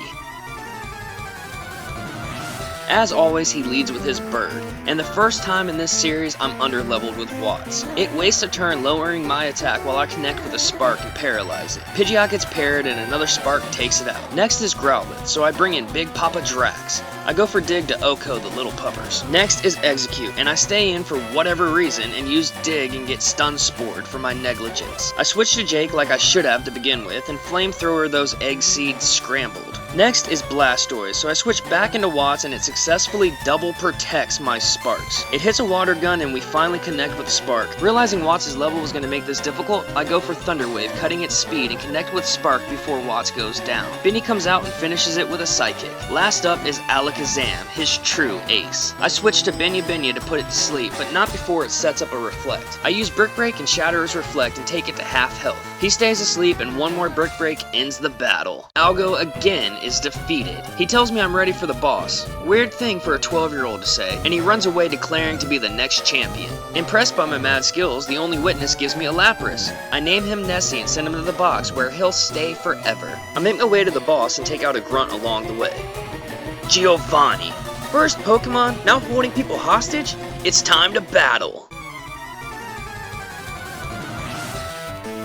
As always, he leads with his bird, and the first time in this series I'm underleveled with Watts. It wastes a turn lowering my attack while I connect with a spark and paralyze it. Pidgeot gets parried and another spark takes it out. Next is Growlithe, so I bring in Big Papa Drax. I go for Dig to Oko the little puppers. Next is Execute, and I stay in for whatever reason and use Dig and get Stun Spored for my negligence. I switch to Jake like I should have to begin with, and Flamethrower those egg seeds scrambled. Next is Blastoise, so I switch back into Watts and it successfully double protects my sparks. It hits a water gun and we finally connect with Spark. Realizing Watts' level was going to make this difficult, I go for Thunder Wave, cutting its speed and connect with Spark before Watts goes down. Benny comes out and finishes it with a Psychic. Last up is Alakazam, his true ace. I switch to Benya to put it to sleep, but not before it sets up a Reflect. I use Brick Break and shatter his Reflect and take it to half health. He stays asleep and one more Brick Break ends the battle. Algo again is defeated. He tells me I'm ready for the boss. Weird thing for a 12-year-old to say, and he runs away declaring to be the next champion. Impressed by my mad skills, the only witness gives me a Lapras. I name him Nessie and send him to the box where he'll stay forever. I make my way to the boss and take out a grunt along the way. Giovanni. First Pokemon, now holding people hostage? It's time to battle.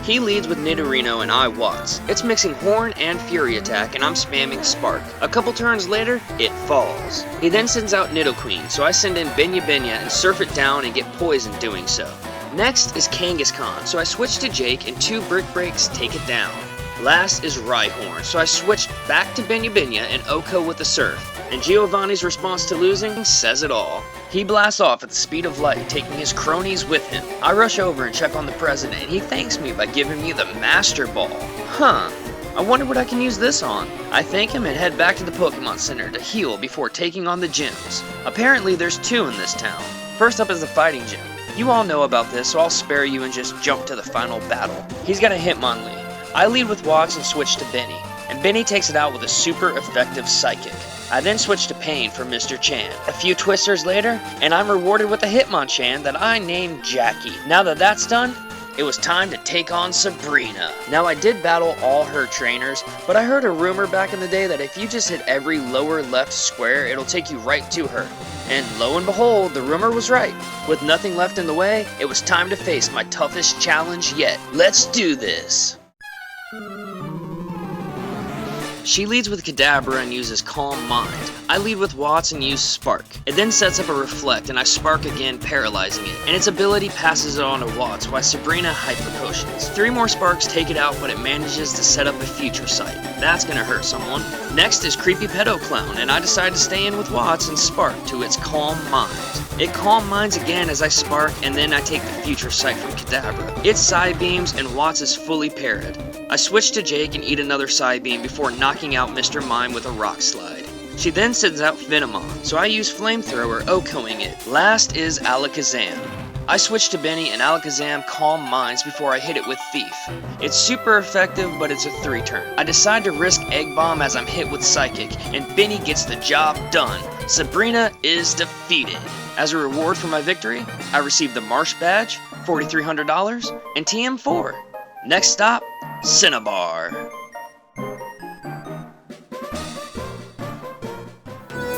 He leads with Nidorino and I Watts. It's mixing Horn and Fury Attack and I'm spamming Spark. A couple turns later, it falls. He then sends out Nidoqueen, so I send in Benya and surf it down and get poisoned doing so. Next is Kangaskhan, so I switch to Jake and 2 Brick Breaks take it down. Last is Rhyhorn, so I switched back to Benya and Oko with the Surf. And Giovanni's response to losing says it all. He blasts off at the speed of light, taking his cronies with him. I rush over and check on the president, and he thanks me by giving me the Master Ball. Huh, I wonder what I can use this on. I thank him and head back to the Pokemon Center to heal before taking on the gyms. Apparently there's 2 in this town. First up is the fighting gym. You all know about this, so I'll spare you and just jump to the final battle. He's got a Hitmonlee. I lead with Watts and switch to Benny, and Benny takes it out with a super effective Psychic. I then switch to Pain for Mr. Chan. A few twisters later, and I'm rewarded with a Hitmonchan that I named Jackie. Now that that's done, it was time to take on Sabrina. Now I did battle all her trainers, but I heard a rumor back in the day that if you just hit every lower left square, it'll take you right to her. And lo and behold, the rumor was right. With nothing left in the way, it was time to face my toughest challenge yet. Let's do this! She leads with Kadabra and uses Calm Mind. I lead with Watts and use Spark. It then sets up a Reflect and I Spark again, paralyzing it. And its ability passes it on to Watts while Sabrina Hyper Potions. 3 more Sparks take it out, but it manages to set up a Future Sight. That's gonna hurt someone. Next is Creepy Pedo Clown, and I decide to stay in with Watts and Spark to its Calm Mind. It Calm Minds again as I Spark, and then I take the Future Sight from Kadabra. It Psybeams and Watts is fully parried. I switch to Jake and eat another Psybeam before knocking out Mr. Mime with a Rock Slide. She then sends out Venomon, so I use Flamethrower, Okoing it. Last is Alakazam. I switch to Benny and Alakazam Calm Minds before I hit it with Thief. It's super effective, but it's a 3-turn. I decide to risk Egg Bomb as I'm hit with Psychic, and Benny gets the job done. Sabrina is defeated. As a reward for my victory, I received the Marsh Badge, $4,300, and TM4. Next stop, Cinnabar.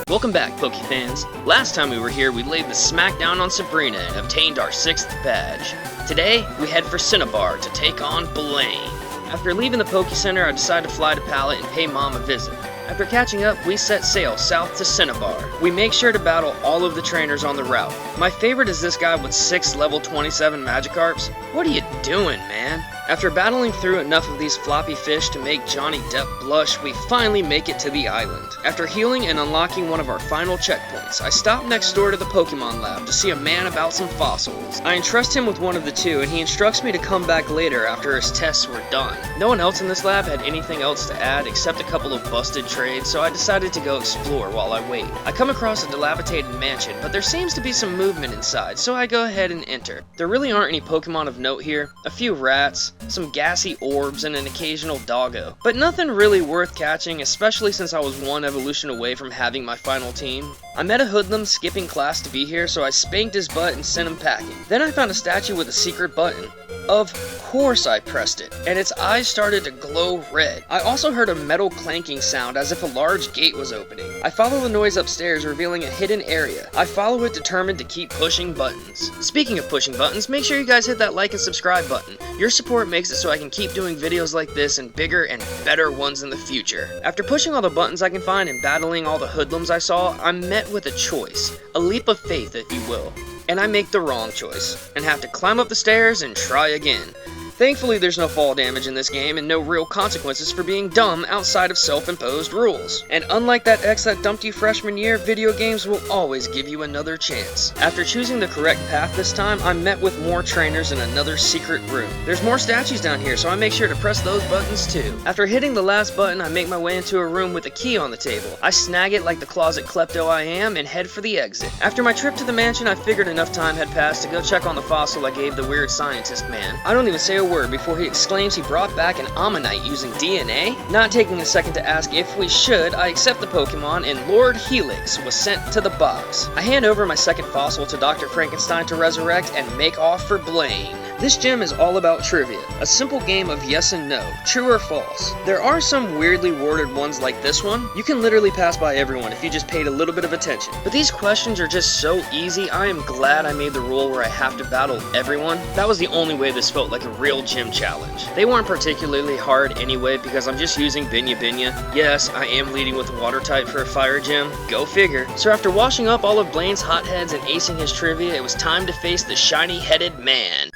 Welcome back, Pokefans. Last time we were here, we laid the smackdown on Sabrina and obtained our 6th badge. Today, we head for Cinnabar to take on Blaine. After leaving the Poke Center, I decide to fly to Pallet and pay Mom a visit. After catching up, we set sail south to Cinnabar. We make sure to battle all of the trainers on the route. My favorite is this guy with 6 level 27 Magikarps. What are you doing, man? After battling through enough of these floppy fish to make Johnny Depp blush, we finally make it to the island. After healing and unlocking one of our final checkpoints, I stop next door to the Pokemon lab to see a man about some fossils. I entrust him with one of the two, and he instructs me to come back later after his tests were done. No one else in this lab had anything else to add except a couple of busted trades, so I decided to go explore while I wait. I come across a dilapidated mansion, but there seems to be some movement inside, so I go ahead and enter. There really aren't any Pokemon of note here, a few rats, some gassy orbs, and an occasional doggo. But nothing really worth catching, especially since I was one evolution away from having my final team. I met a hoodlum skipping class to be here, so I spanked his butt and sent him packing. Then I found a statue with a secret button. Of course I pressed it, and its eyes started to glow red. I also heard a metal clanking sound as if a large gate was opening. I follow the noise upstairs, revealing a hidden area. I follow it determined to keep pushing buttons. Speaking of pushing buttons, make sure you guys hit that like and subscribe button. Your support makes it so I can keep doing videos like this and bigger and better ones in the future. After pushing all the buttons I can find and battling all the hoodlums I saw, I'm met with a choice. A leap of faith, if you will. And I make the wrong choice, and have to climb up the stairs and try again. Thankfully, there's no fall damage in this game and no real consequences for being dumb outside of self-imposed rules. And unlike that ex that dumped you freshman year, video games will always give you another chance. After choosing the correct path this time, I'm met with more trainers in another secret room. There's more statues down here, so I make sure to press those buttons too. After hitting the last button, I make my way into a room with a key on the table. I snag it like the closet klepto I am and head for the exit. After my trip to the mansion, I figured enough time had passed to go check on the fossil I gave the weird scientist man. I don't even say a word before he exclaims he brought back an ammonite using DNA. Not taking a second to ask if we should, I accept the Pokemon, and Lord Helix was sent to the box. I hand over my second fossil to Dr. Frankenstein to resurrect and make off for Blaine. This gym is all about trivia, a simple game of yes and no, true or false. There are some weirdly worded ones like this one. You can literally pass by everyone if you just paid a little bit of attention. But these questions are just so easy, I am glad I made the rule where I have to battle everyone. That was the only way this felt like a real gym challenge. They weren't particularly hard anyway because I'm just using Binya Binya. Yes, I am leading with a water type for a fire gym, go figure. So after washing up all of Blaine's hotheads and acing his trivia, it was time to face the shiny-headed man.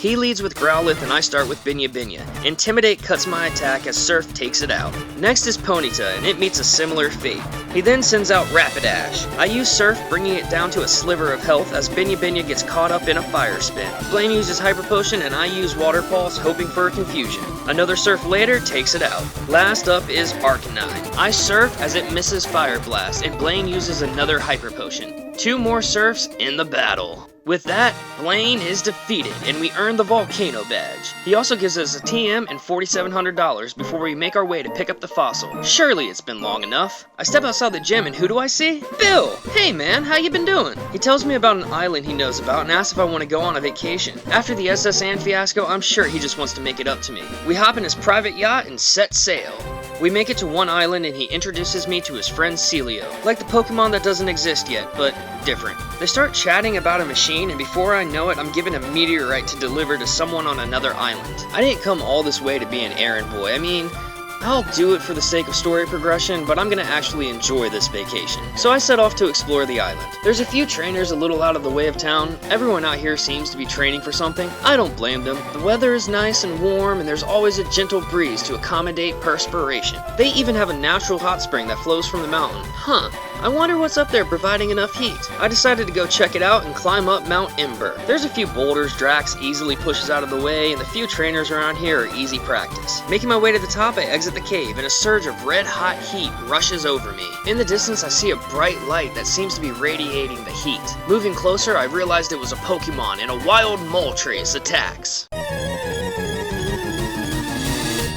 He leads with Growlithe and I start with Binya Binya. Intimidate cuts my attack as Surf takes it out. Next is Ponyta and it meets a similar fate. He then sends out Rapidash. I use Surf, bringing it down to a sliver of health as Binya Binya gets caught up in a fire spin. Blaine uses Hyper Potion and I use Water Pulse, hoping for a confusion. Another Surf later takes it out. Last up is Arcanine. I Surf as it misses Fire Blast and Blaine uses another Hyper Potion. Two more Surfs in the battle. With that, Blaine is defeated, and we earn the Volcano Badge. He also gives us a TM and $4,700 before we make our way to pick up the fossil. Surely it's been long enough. I step outside the gym, and who do I see? Bill! Hey man, how you been doing? He tells me about an island he knows about and asks if I want to go on a vacation. After the SS Anne fiasco, I'm sure he just wants to make it up to me. We hop in his private yacht and set sail. We make it to one island and he introduces me to his friend Celio, like the Pokemon that doesn't exist yet, but different. They start chatting about a machine and before I know it, I'm given a meteorite to deliver to someone on another island. I didn't come all this way to be an errand boy. I mean, I'll do it for the sake of story progression, but I'm gonna actually enjoy this vacation. So I set off to explore the island. There's a few trainers a little out of the way of town. Everyone out here seems to be training for something. I don't blame them. The weather is nice and warm, and there's always a gentle breeze to accommodate perspiration. They even have a natural hot spring that flows from the mountain. Huh. I wonder what's up there providing enough heat. I decided to go check it out and climb up Mount Ember. There's a few boulders Drax easily pushes out of the way, and the few trainers around here are easy practice. Making my way to the top, I exit the cave, and a surge of red-hot heat rushes over me. In the distance, I see a bright light that seems to be radiating the heat. Moving closer, I realized it was a Pokemon, and a wild Moltres attacks.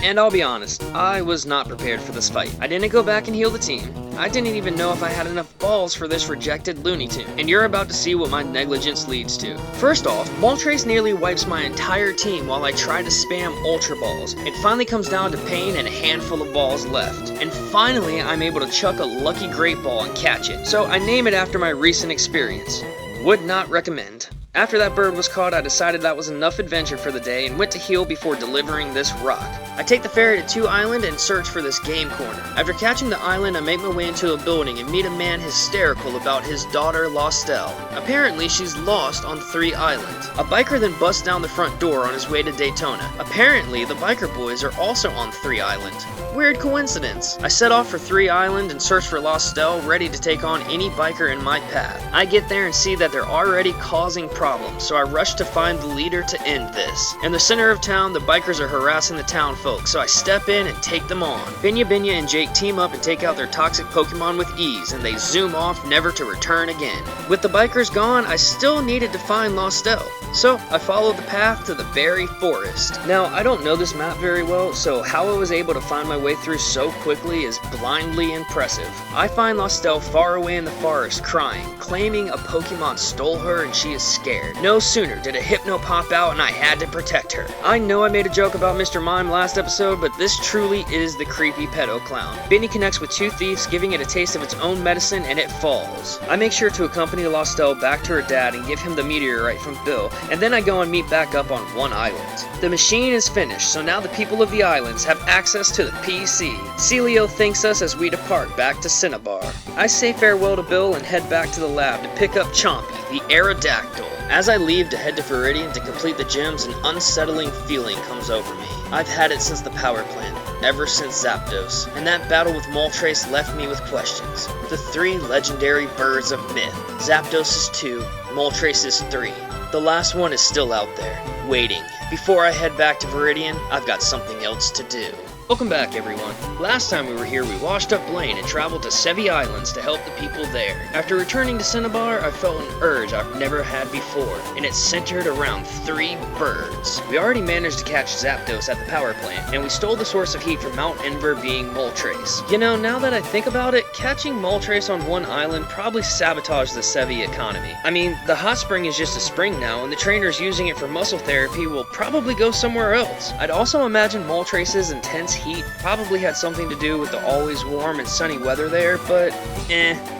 And I'll be honest, I was not prepared for this fight. I didn't go back and heal the team. I didn't even know if I had enough balls for this rejected Looney Tune. And you're about to see what my negligence leads to. First off, Moltres nearly wipes my entire team while I try to spam Ultra Balls. It finally comes down to Pain and a handful of balls left. And finally, I'm able to chuck a lucky Great Ball and catch it. So I name it after my recent experience. Would not recommend. After that bird was caught, I decided that was enough adventure for the day and went to heal before delivering this rock. I take the ferry to 2 Island and search for this game corner. After catching the island, I make my way into a building and meet a man hysterical about his daughter Lostelle. Apparently, she's lost on 3 Island. A biker then busts down the front door on his way to Daytona. Apparently, the biker boys are also on 3 Island. Weird coincidence. I set off for 3 Island and search for Lostelle, ready to take on any biker in my path. I get there and see that they're already causing problems, so I rush to find the leader to end this. In the center of town, the bikers are harassing the town folk, so I step in and take them on. Binya and Jake team up and take out their toxic Pokemon with ease, and they zoom off, never to return again. With the bikers gone, I still needed to find Lostelle, so I followed the path to the Berry Forest. Now, I don't know this map very well, so how I was able to find my way through so quickly is blindly impressive. I find Lostelle far away in the forest, crying, claiming a Pokemon stole her and she is scared. No sooner did a Hypno pop out and I had to protect her. I know I made a joke about Mr. Mime last episode, but this truly is the creepy pedo clown. Benny connects with 2 thieves, giving it a taste of its own medicine, and it falls. I make sure to accompany Lostelle back to her dad and give him the meteorite from Bill, and then I go and meet back up on 1 Island. The machine is finished, so now the people of the islands have access to the PC. Celio thanks us as we depart back to Cinnabar. I say farewell to Bill and head back to the lab to pick up Chompy, the Aerodactyl. As I leave to head to Viridian to complete the gyms, an unsettling feeling comes over me. I've had it since the power plant, ever since Zapdos, and that battle with Moltres left me with questions. The 3 legendary birds of myth. Zapdos is 2, Moltres is 3. The last one is still out there, waiting. Before I head back to Viridian, I've got something else to do. Welcome back, everyone. Last time we were here, we washed up Blaine and traveled to Sevi Islands to help the people there. After returning to Cinnabar, I felt an urge I've never had before, and it's centered around 3 birds. We already managed to catch Zapdos at the power plant, and we stole the source of heat from Mount Enver, being Moltres. You know, now that I think about it, catching Moltres on 1 island probably sabotaged the Sevi economy. I mean, the hot spring is just a spring now, and the trainers using it for muscle therapy will probably go somewhere else. I'd also imagine Moltres' intense heat probably had something to do with the always warm and sunny weather there, but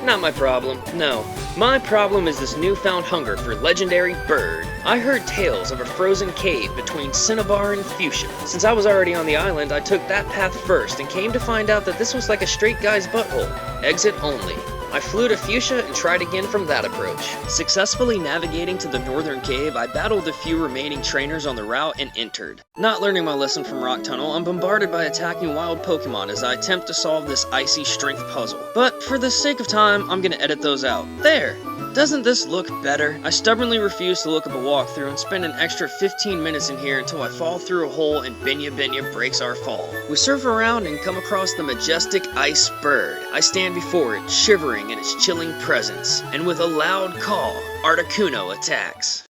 not my problem. No, my problem is this newfound hunger for legendary bird. I heard tales of a frozen cave between Cinnabar and Fuchsia. Since I was already on the island, I took that path first and came to find out that this was like a straight guy's butthole. Exit only. I flew to Fuchsia and tried again from that approach. Successfully navigating to the northern cave, I battled the few remaining trainers on the route and entered. Not learning my lesson from Rock Tunnel, I'm bombarded by attacking wild Pokemon as I attempt to solve this icy strength puzzle. But for the sake of time, I'm gonna edit those out. There! Doesn't this look better? I stubbornly refuse to look up a walkthrough and spend an extra 15 minutes in here until I fall through a hole and Binya breaks our fall. We surf around and come across the majestic ice bird. I stand before it, shivering in its chilling presence, and with a loud call, Articuno attacks.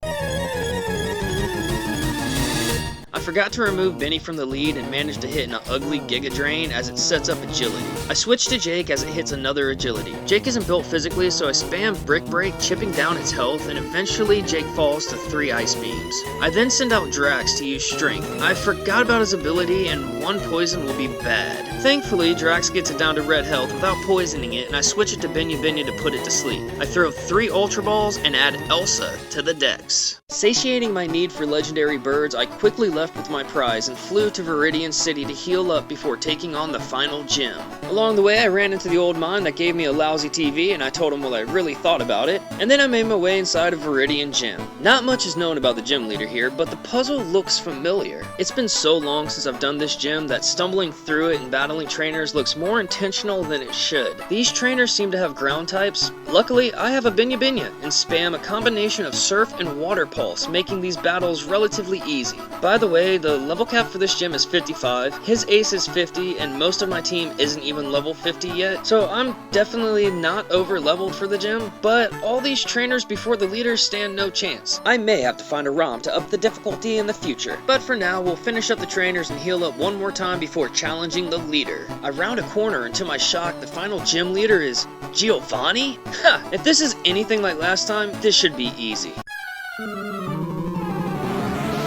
I forgot to remove Benny from the lead and managed to hit an ugly Giga Drain as it sets up agility. I switch to Jake as it hits another agility. Jake isn't built physically, so I spam Brick Break, chipping down its health, and eventually Jake falls to 3 Ice Beams. I then send out Drax to use Strength. I forgot about his ability, and 1 poison will be bad. Thankfully, Drax gets it down to red health without poisoning it, and I switch it to Binya to put it to sleep. I throw 3 Ultra Balls and add Elsa to the dex. Satiating my need for legendary birds, I quickly left with my prize and flew to Viridian City to heal up before taking on the final gym. Along the way, I ran into the old mine that gave me a lousy TV, and I told him what I really thought about it, and then I made my way inside of Viridian Gym. Not much is known about the gym leader here, but the puzzle looks familiar. It's been so long since I've done this gym that stumbling through it and battling trainers looks more intentional than it should. These trainers seem to have ground types. Luckily, I have a Binya and spam a combination of Surf and Water Pulse, making these battles relatively easy. By the way, the level cap for this gym is 55, his ace is 50, and most of my team isn't even level 50 yet, so I'm definitely not over leveled for the gym, but all these trainers before the leaders stand no chance. I may have to find a ROM to up the difficulty in the future, but for now we'll finish up the trainers and heal up one more time before challenging the leader. I round a corner and to my shock the final gym leader is Giovanni? Ha! If this is anything like last time, this should be easy.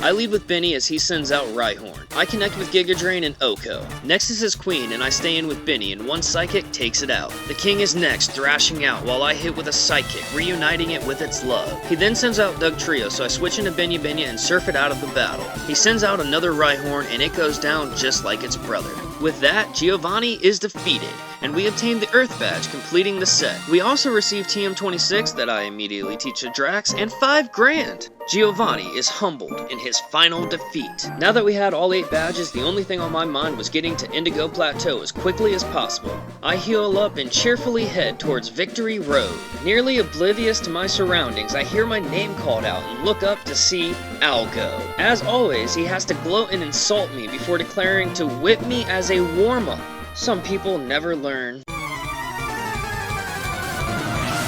I lead with Benny as he sends out Rhyhorn. I connect with Giga Drain and Oko. Next is his queen, and I stay in with Benny, and one psychic takes it out. The king is next, thrashing out, while I hit with a psychic, reuniting it with its love. He then sends out Dugtrio, so I switch into Benya and surf it out of the battle. He sends out another Rhyhorn, and it goes down just like its brother. With that, Giovanni is defeated, and we obtain the Earth Badge, completing the set. We also receive TM26 that I immediately teach to Drax, and 5 grand! Giovanni is humbled in his final defeat. Now that we had all 8 badges, the only thing on my mind was getting to Indigo Plateau as quickly as possible. I heal up and cheerfully head towards Victory Road. Nearly oblivious to my surroundings, I hear my name called out and look up to see Algo. As always, he has to gloat and insult me before declaring to whip me as a warm-up. Some people never learn.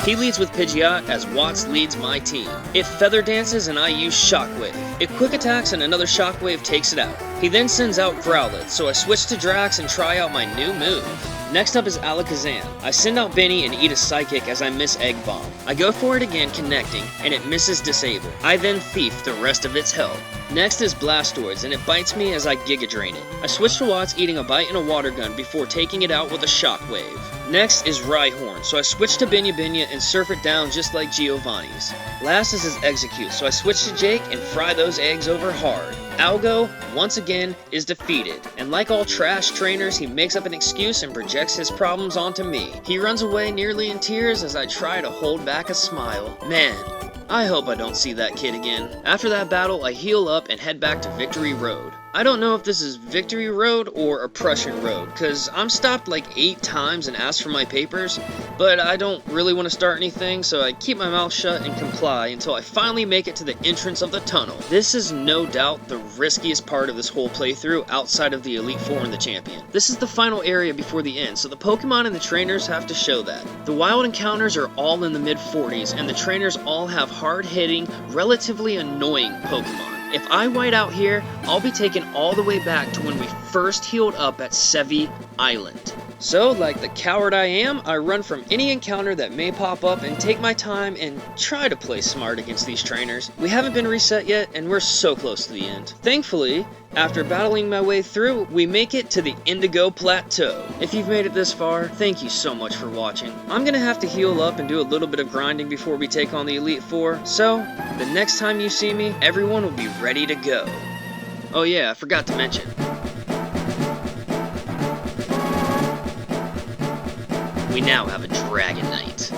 He leads with Pidgeot as Watts leads my team. It feather dances and I use Shockwave. It quick attacks and another Shockwave takes it out. He then sends out Growlithe, so I switch to Drax and try out my new move. Next up is Alakazam. I send out Benny and eat a Psychic as I miss Egg Bomb. I go for it again, connecting, and it misses Disable. I then Thief the rest of its health. Next is Blastoise, and it bites me as I Giga Drain it. I switch to Watts eating a bite and a Water Gun before taking it out with a Shockwave. Next is Rhyhorn, so I switch to Benya and surf it down just like Giovanni's. Last is his Execute, so I switch to Jake and fry those eggs over hard. Algo, once again, is defeated, and like all trash trainers, he makes up an excuse and projects his problems onto me. He runs away nearly in tears as I try to hold back a smile. Man, I hope I don't see that kid again. After that battle, I heal up and head back to Victory Road. I don't know if this is Victory Road or Oppression Road, cause I'm stopped like 8 times and asked for my papers, but I don't really want to start anything, so I keep my mouth shut and comply until I finally make it to the entrance of the tunnel. This is no doubt the riskiest part of this whole playthrough outside of the Elite Four and the Champion. This is the final area before the end, so the Pokemon and the trainers have to show that. The wild encounters are all in the mid-40s, and the trainers all have hard-hitting, relatively annoying Pokemon. If I white out here, I'll be taken all the way back to when we first healed up at Sevi Island. So, like the coward I am, I run from any encounter that may pop up and take my time and try to play smart against these trainers. We haven't been reset yet, and we're so close to the end. Thankfully, after battling my way through, we make it to the Indigo Plateau. If you've made it this far, thank you so much for watching. I'm gonna have to heal up and do a little bit of grinding before we take on the Elite Four, so the next time you see me, everyone will be ready to go. Oh yeah, I forgot to mention. We now have a Dragonite.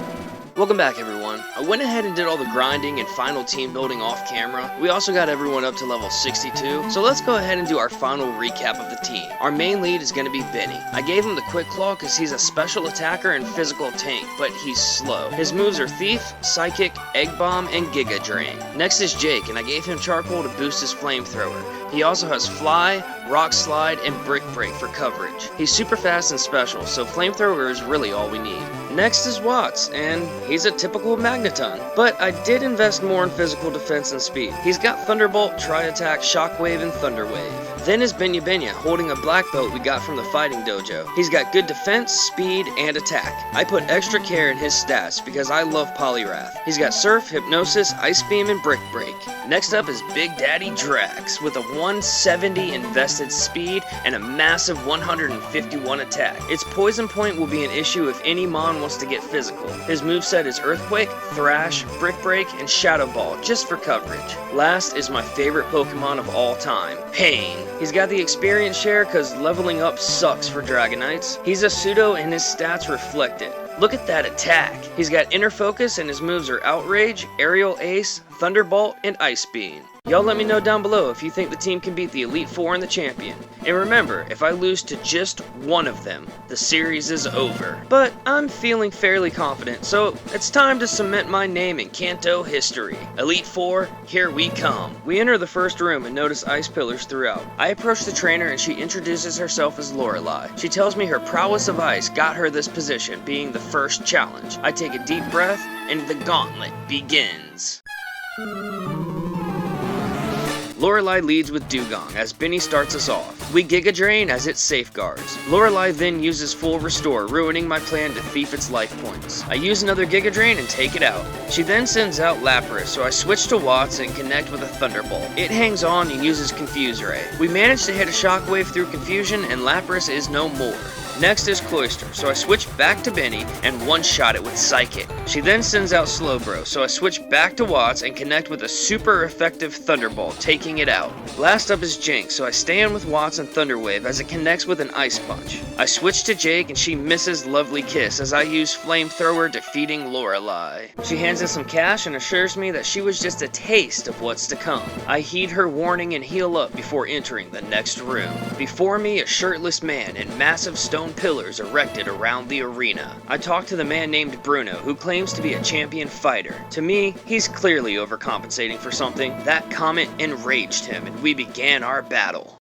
Welcome back, everyone. I went ahead and did all the grinding and final team building off camera. We also got everyone up to level 62, so let's go ahead and do our final recap of the team. Our main lead is going to be Benny. I gave him the Quick Claw because he's a special attacker and physical tank, but he's slow. His moves are Thief, Psychic, Egg Bomb, and Giga Drain. Next is Jake, and I gave him Charcoal to boost his Flamethrower. He also has Fly, Rock Slide, and Brick Break for coverage. He's super fast and special, so Flamethrower is really all we need. Next is Watts, and he's a typical Magneton, but I did invest more in physical defense and speed. He's got Thunderbolt, Tri-Attack, Shockwave, and Thunder Wave. Then is Benya, holding a black belt we got from the fighting dojo. He's got good defense, speed, and attack. I put extra care in his stats because I love Poliwrath. He's got Surf, Hypnosis, Ice Beam, and Brick Break. Next up is Big Daddy Drax with a 170 invested speed and a massive 151 attack. Its poison point will be an issue if any Mon wants to get physical. His moveset is Earthquake, Thrash, Brick Break, and Shadow Ball just for coverage. Last is my favorite Pokemon of all time, Pain. He's got the experience share because leveling up sucks for Dragonites. He's a pseudo and his stats reflect it. Look at that attack. He's got Inner Focus and his moves are Outrage, Aerial Ace, Thunderbolt, and Ice Beam. Y'all let me know down below if you think the team can beat the Elite Four and the Champion. And remember, if I lose to just one of them, the series is over. But I'm feeling fairly confident, so it's time to cement my name in Kanto history. Elite Four, here we come. We enter the first room and notice ice pillars throughout. I approach the trainer and she introduces herself as Lorelei. She tells me her prowess of ice got her this position, being the first challenge. I take a deep breath, and the gauntlet begins. Lorelei leads with Dugong as Benny starts us off. We Giga Drain as it safeguards. Lorelei then uses full restore, ruining my plan to thief its life points. I use another Giga Drain and take it out. She then sends out Lapras, so I switch to Watts and connect with a Thunderbolt. It hangs on and uses Confuse Ray. We manage to hit a Shockwave through Confusion and Lapras is no more. Next is Cloyster, so I switch back to Benny and one-shot it with Psychic. She then sends out Slowbro, so I switch back to Watts and connect with a super effective Thunderbolt, taking it out. Last up is Jinx, so I stay in with Watts and Thunderwave as it connects with an Ice Punch. I switch to Jake and she misses Lovely Kiss as I use Flamethrower, defeating Lorelei. She hands in some cash and assures me that she was just a taste of what's to come. I heed her warning and heal up before entering the next room. Before me, a shirtless man and massive stone pillars erected around the arena. I talk to the man named Bruno, who claims to be a champion fighter. To me, he's clearly overcompensating for something. That comment enraged him, and we began our battle.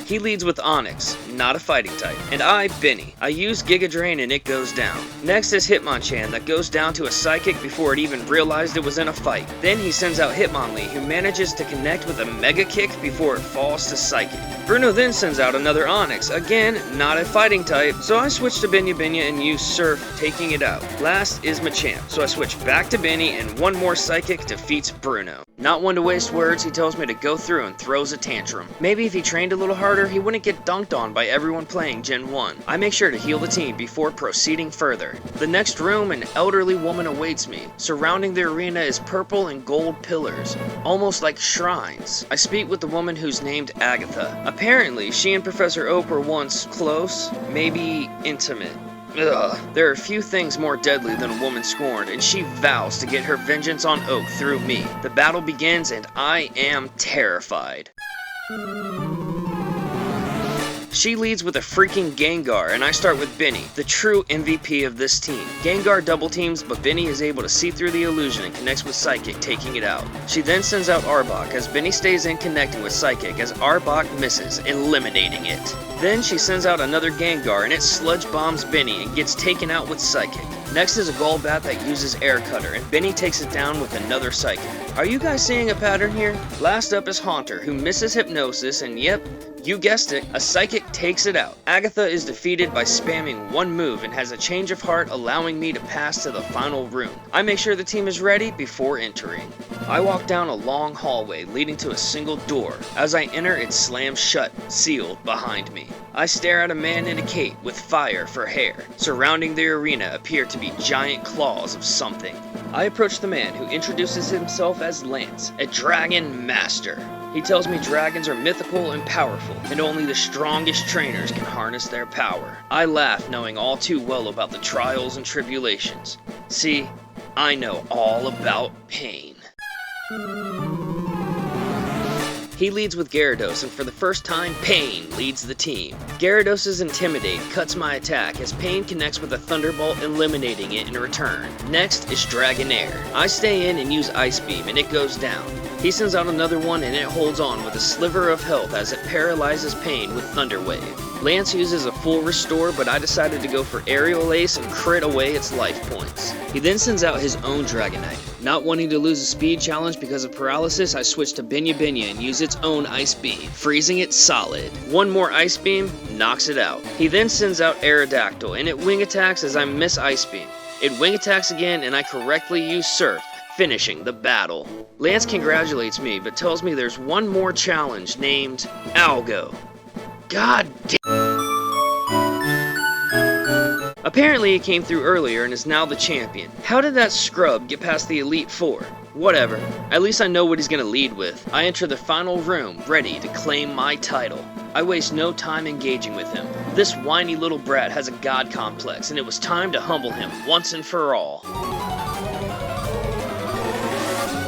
He leads with Onyx, not a fighting type, and I, Benny. I use Giga Drain and it goes down. Next is Hitmonchan that goes down to a Psychic before it even realized it was in a fight. Then he sends out Hitmonlee, who manages to connect with a Mega Kick before it falls to Psychic. Bruno then sends out another Onyx, again, not a fighting type, so I switch to Benya and use Surf, taking it out. Last is Machamp, so I switch back to Benny and one more Psychic defeats Bruno. Not one to waste words, he tells me to go through and throws a tantrum. Maybe if he trained a little harder, he wouldn't get dunked on by everyone playing Gen 1. I make sure to heal the team before proceeding further. The next room, an elderly woman awaits me. Surrounding the arena is purple and gold pillars, almost like shrines. I speak with the woman who's named Agatha. Apparently, she and Professor Oak were once close, maybe intimate. Ugh. There are few things more deadly than a woman scorned, and she vows to get her vengeance on Oak through me. The battle begins, and I am terrified. She leads with a freaking Gengar, and I start with Benny, the true MVP of this team. Gengar double teams, but Benny is able to see through the illusion and connects with Psychic, taking it out. She then sends out Arbok, as Benny stays in connecting with Psychic, as Arbok misses, eliminating it. Then she sends out another Gengar, and it sludge bombs Benny and gets taken out with Psychic. Next is a Golbat that uses Air Cutter, and Benny takes it down with another Psychic. Are you guys seeing a pattern here? Last up is Haunter, who misses Hypnosis, and yep, you guessed it, a Psychic takes it out. Agatha is defeated by spamming one move and has a change of heart, allowing me to pass to the final room. I make sure the team is ready before entering. I walk down a long hallway leading to a single door. As I enter, it slams shut, sealed behind me. I stare at a man in a cape with fire for hair. Surrounding the arena appear to be giant claws of something. I approach the man, who introduces himself as Lance, a dragon master. He tells me dragons are mythical and powerful, and only the strongest trainers can harness their power. I laugh, knowing all too well about the trials and tribulations. See, I know all about pain. He leads with Gyarados, and for the first time, Pain leads the team. Gyarados' Intimidate cuts my attack as Pain connects with a Thunderbolt, eliminating it in return. Next is Dragonair. I stay in and use Ice Beam, and it goes down. He sends out another one, and it holds on with a sliver of health as it paralyzes Pain with Thunder Wave. Lance uses a full restore, but I decided to go for Aerial Ace and crit away its life points. He then sends out his own Dragonite. Not wanting to lose a speed challenge because of paralysis, I switch to Benya and use its own Ice Beam, freezing it solid. One more Ice Beam knocks it out. He then sends out Aerodactyl, and it wing attacks as I miss Ice Beam. It wing attacks again, and I correctly use Surf, finishing the battle. Lance congratulates me, but tells me there's one more challenge named Algo. God damn. Apparently it came through earlier and is now the champion. How did that scrub get past the Elite Four? Whatever. At least I know what he's gonna lead with. I enter the final room, ready to claim my title. I waste no time engaging with him. This whiny little brat has a god complex, and it was time to humble him once and for all.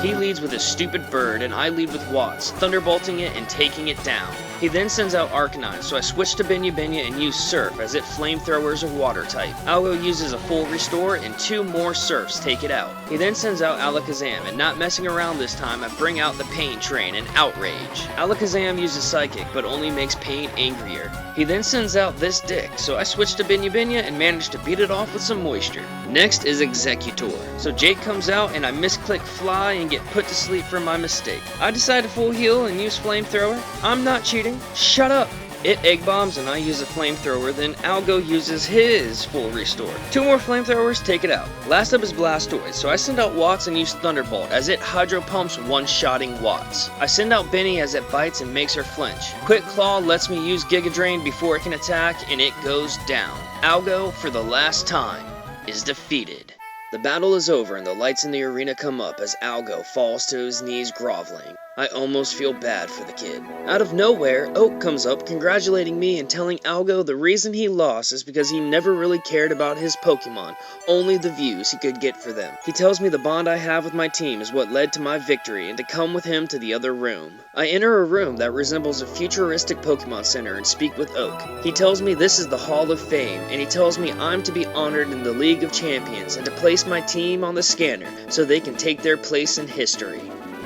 He leads with his stupid bird, and I lead with Watts, thunderbolting it and taking it down. He then sends out Arcanine, so I switch to Binya and use Surf, as it flamethrowers a water type. Algo uses a full restore, and 2 more Surfs take it out. He then sends out Alakazam, and not messing around this time, I bring out the Pain Train and Outrage. Alakazam uses Psychic, but only makes Pain angrier. He then sends out this Dick, so I switch to Binya and manage to beat it off with some Moisture. Next is Executor, so Jake comes out and I misclick Fly and get put to sleep for my mistake. I decide to full heal and use Flamethrower. I'm not cheating. Shut up! It egg bombs and I use a flamethrower, then Algo uses his full restore. 2 more flamethrowers take it out. Last up is Blastoise, so I send out Watts and use Thunderbolt as it hydro pumps one-shotting Watts. I send out Benny as it bites and makes her flinch. Quick Claw lets me use Giga Drain before it can attack and it goes down. Algo, for the last time, is defeated. The battle is over and the lights in the arena come up as Algo falls to his knees groveling. I almost feel bad for the kid. Out of nowhere, Oak comes up congratulating me and telling Algo the reason he lost is because he never really cared about his Pokemon, only the views he could get for them. He tells me the bond I have with my team is what led to my victory and to come with him to the other room. I enter a room that resembles a futuristic Pokemon Center and speak with Oak. He tells me this is the Hall of Fame, and he tells me I'm to be honored in the League of Champions and to place my team on the scanner so they can take their place in history.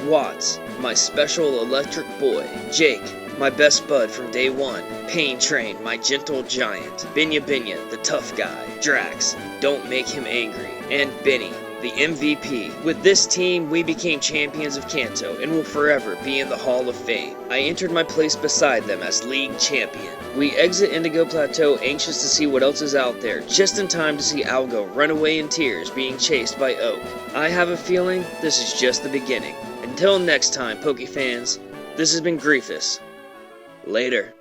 Watts, my special electric boy. Jake, my best bud from day one. Pain Train, my gentle giant. Binya, the tough guy. Drax, don't make him angry. And Benny, the MVP. With this team, we became champions of Kanto and will forever be in the Hall of Fame. I entered my place beside them as league champion. We exit Indigo Plateau anxious to see what else is out there, just in time to see Algo run away in tears being chased by Oak. I have a feeling this is just the beginning. Until next time, Pokefans, this has been Griefus. Later.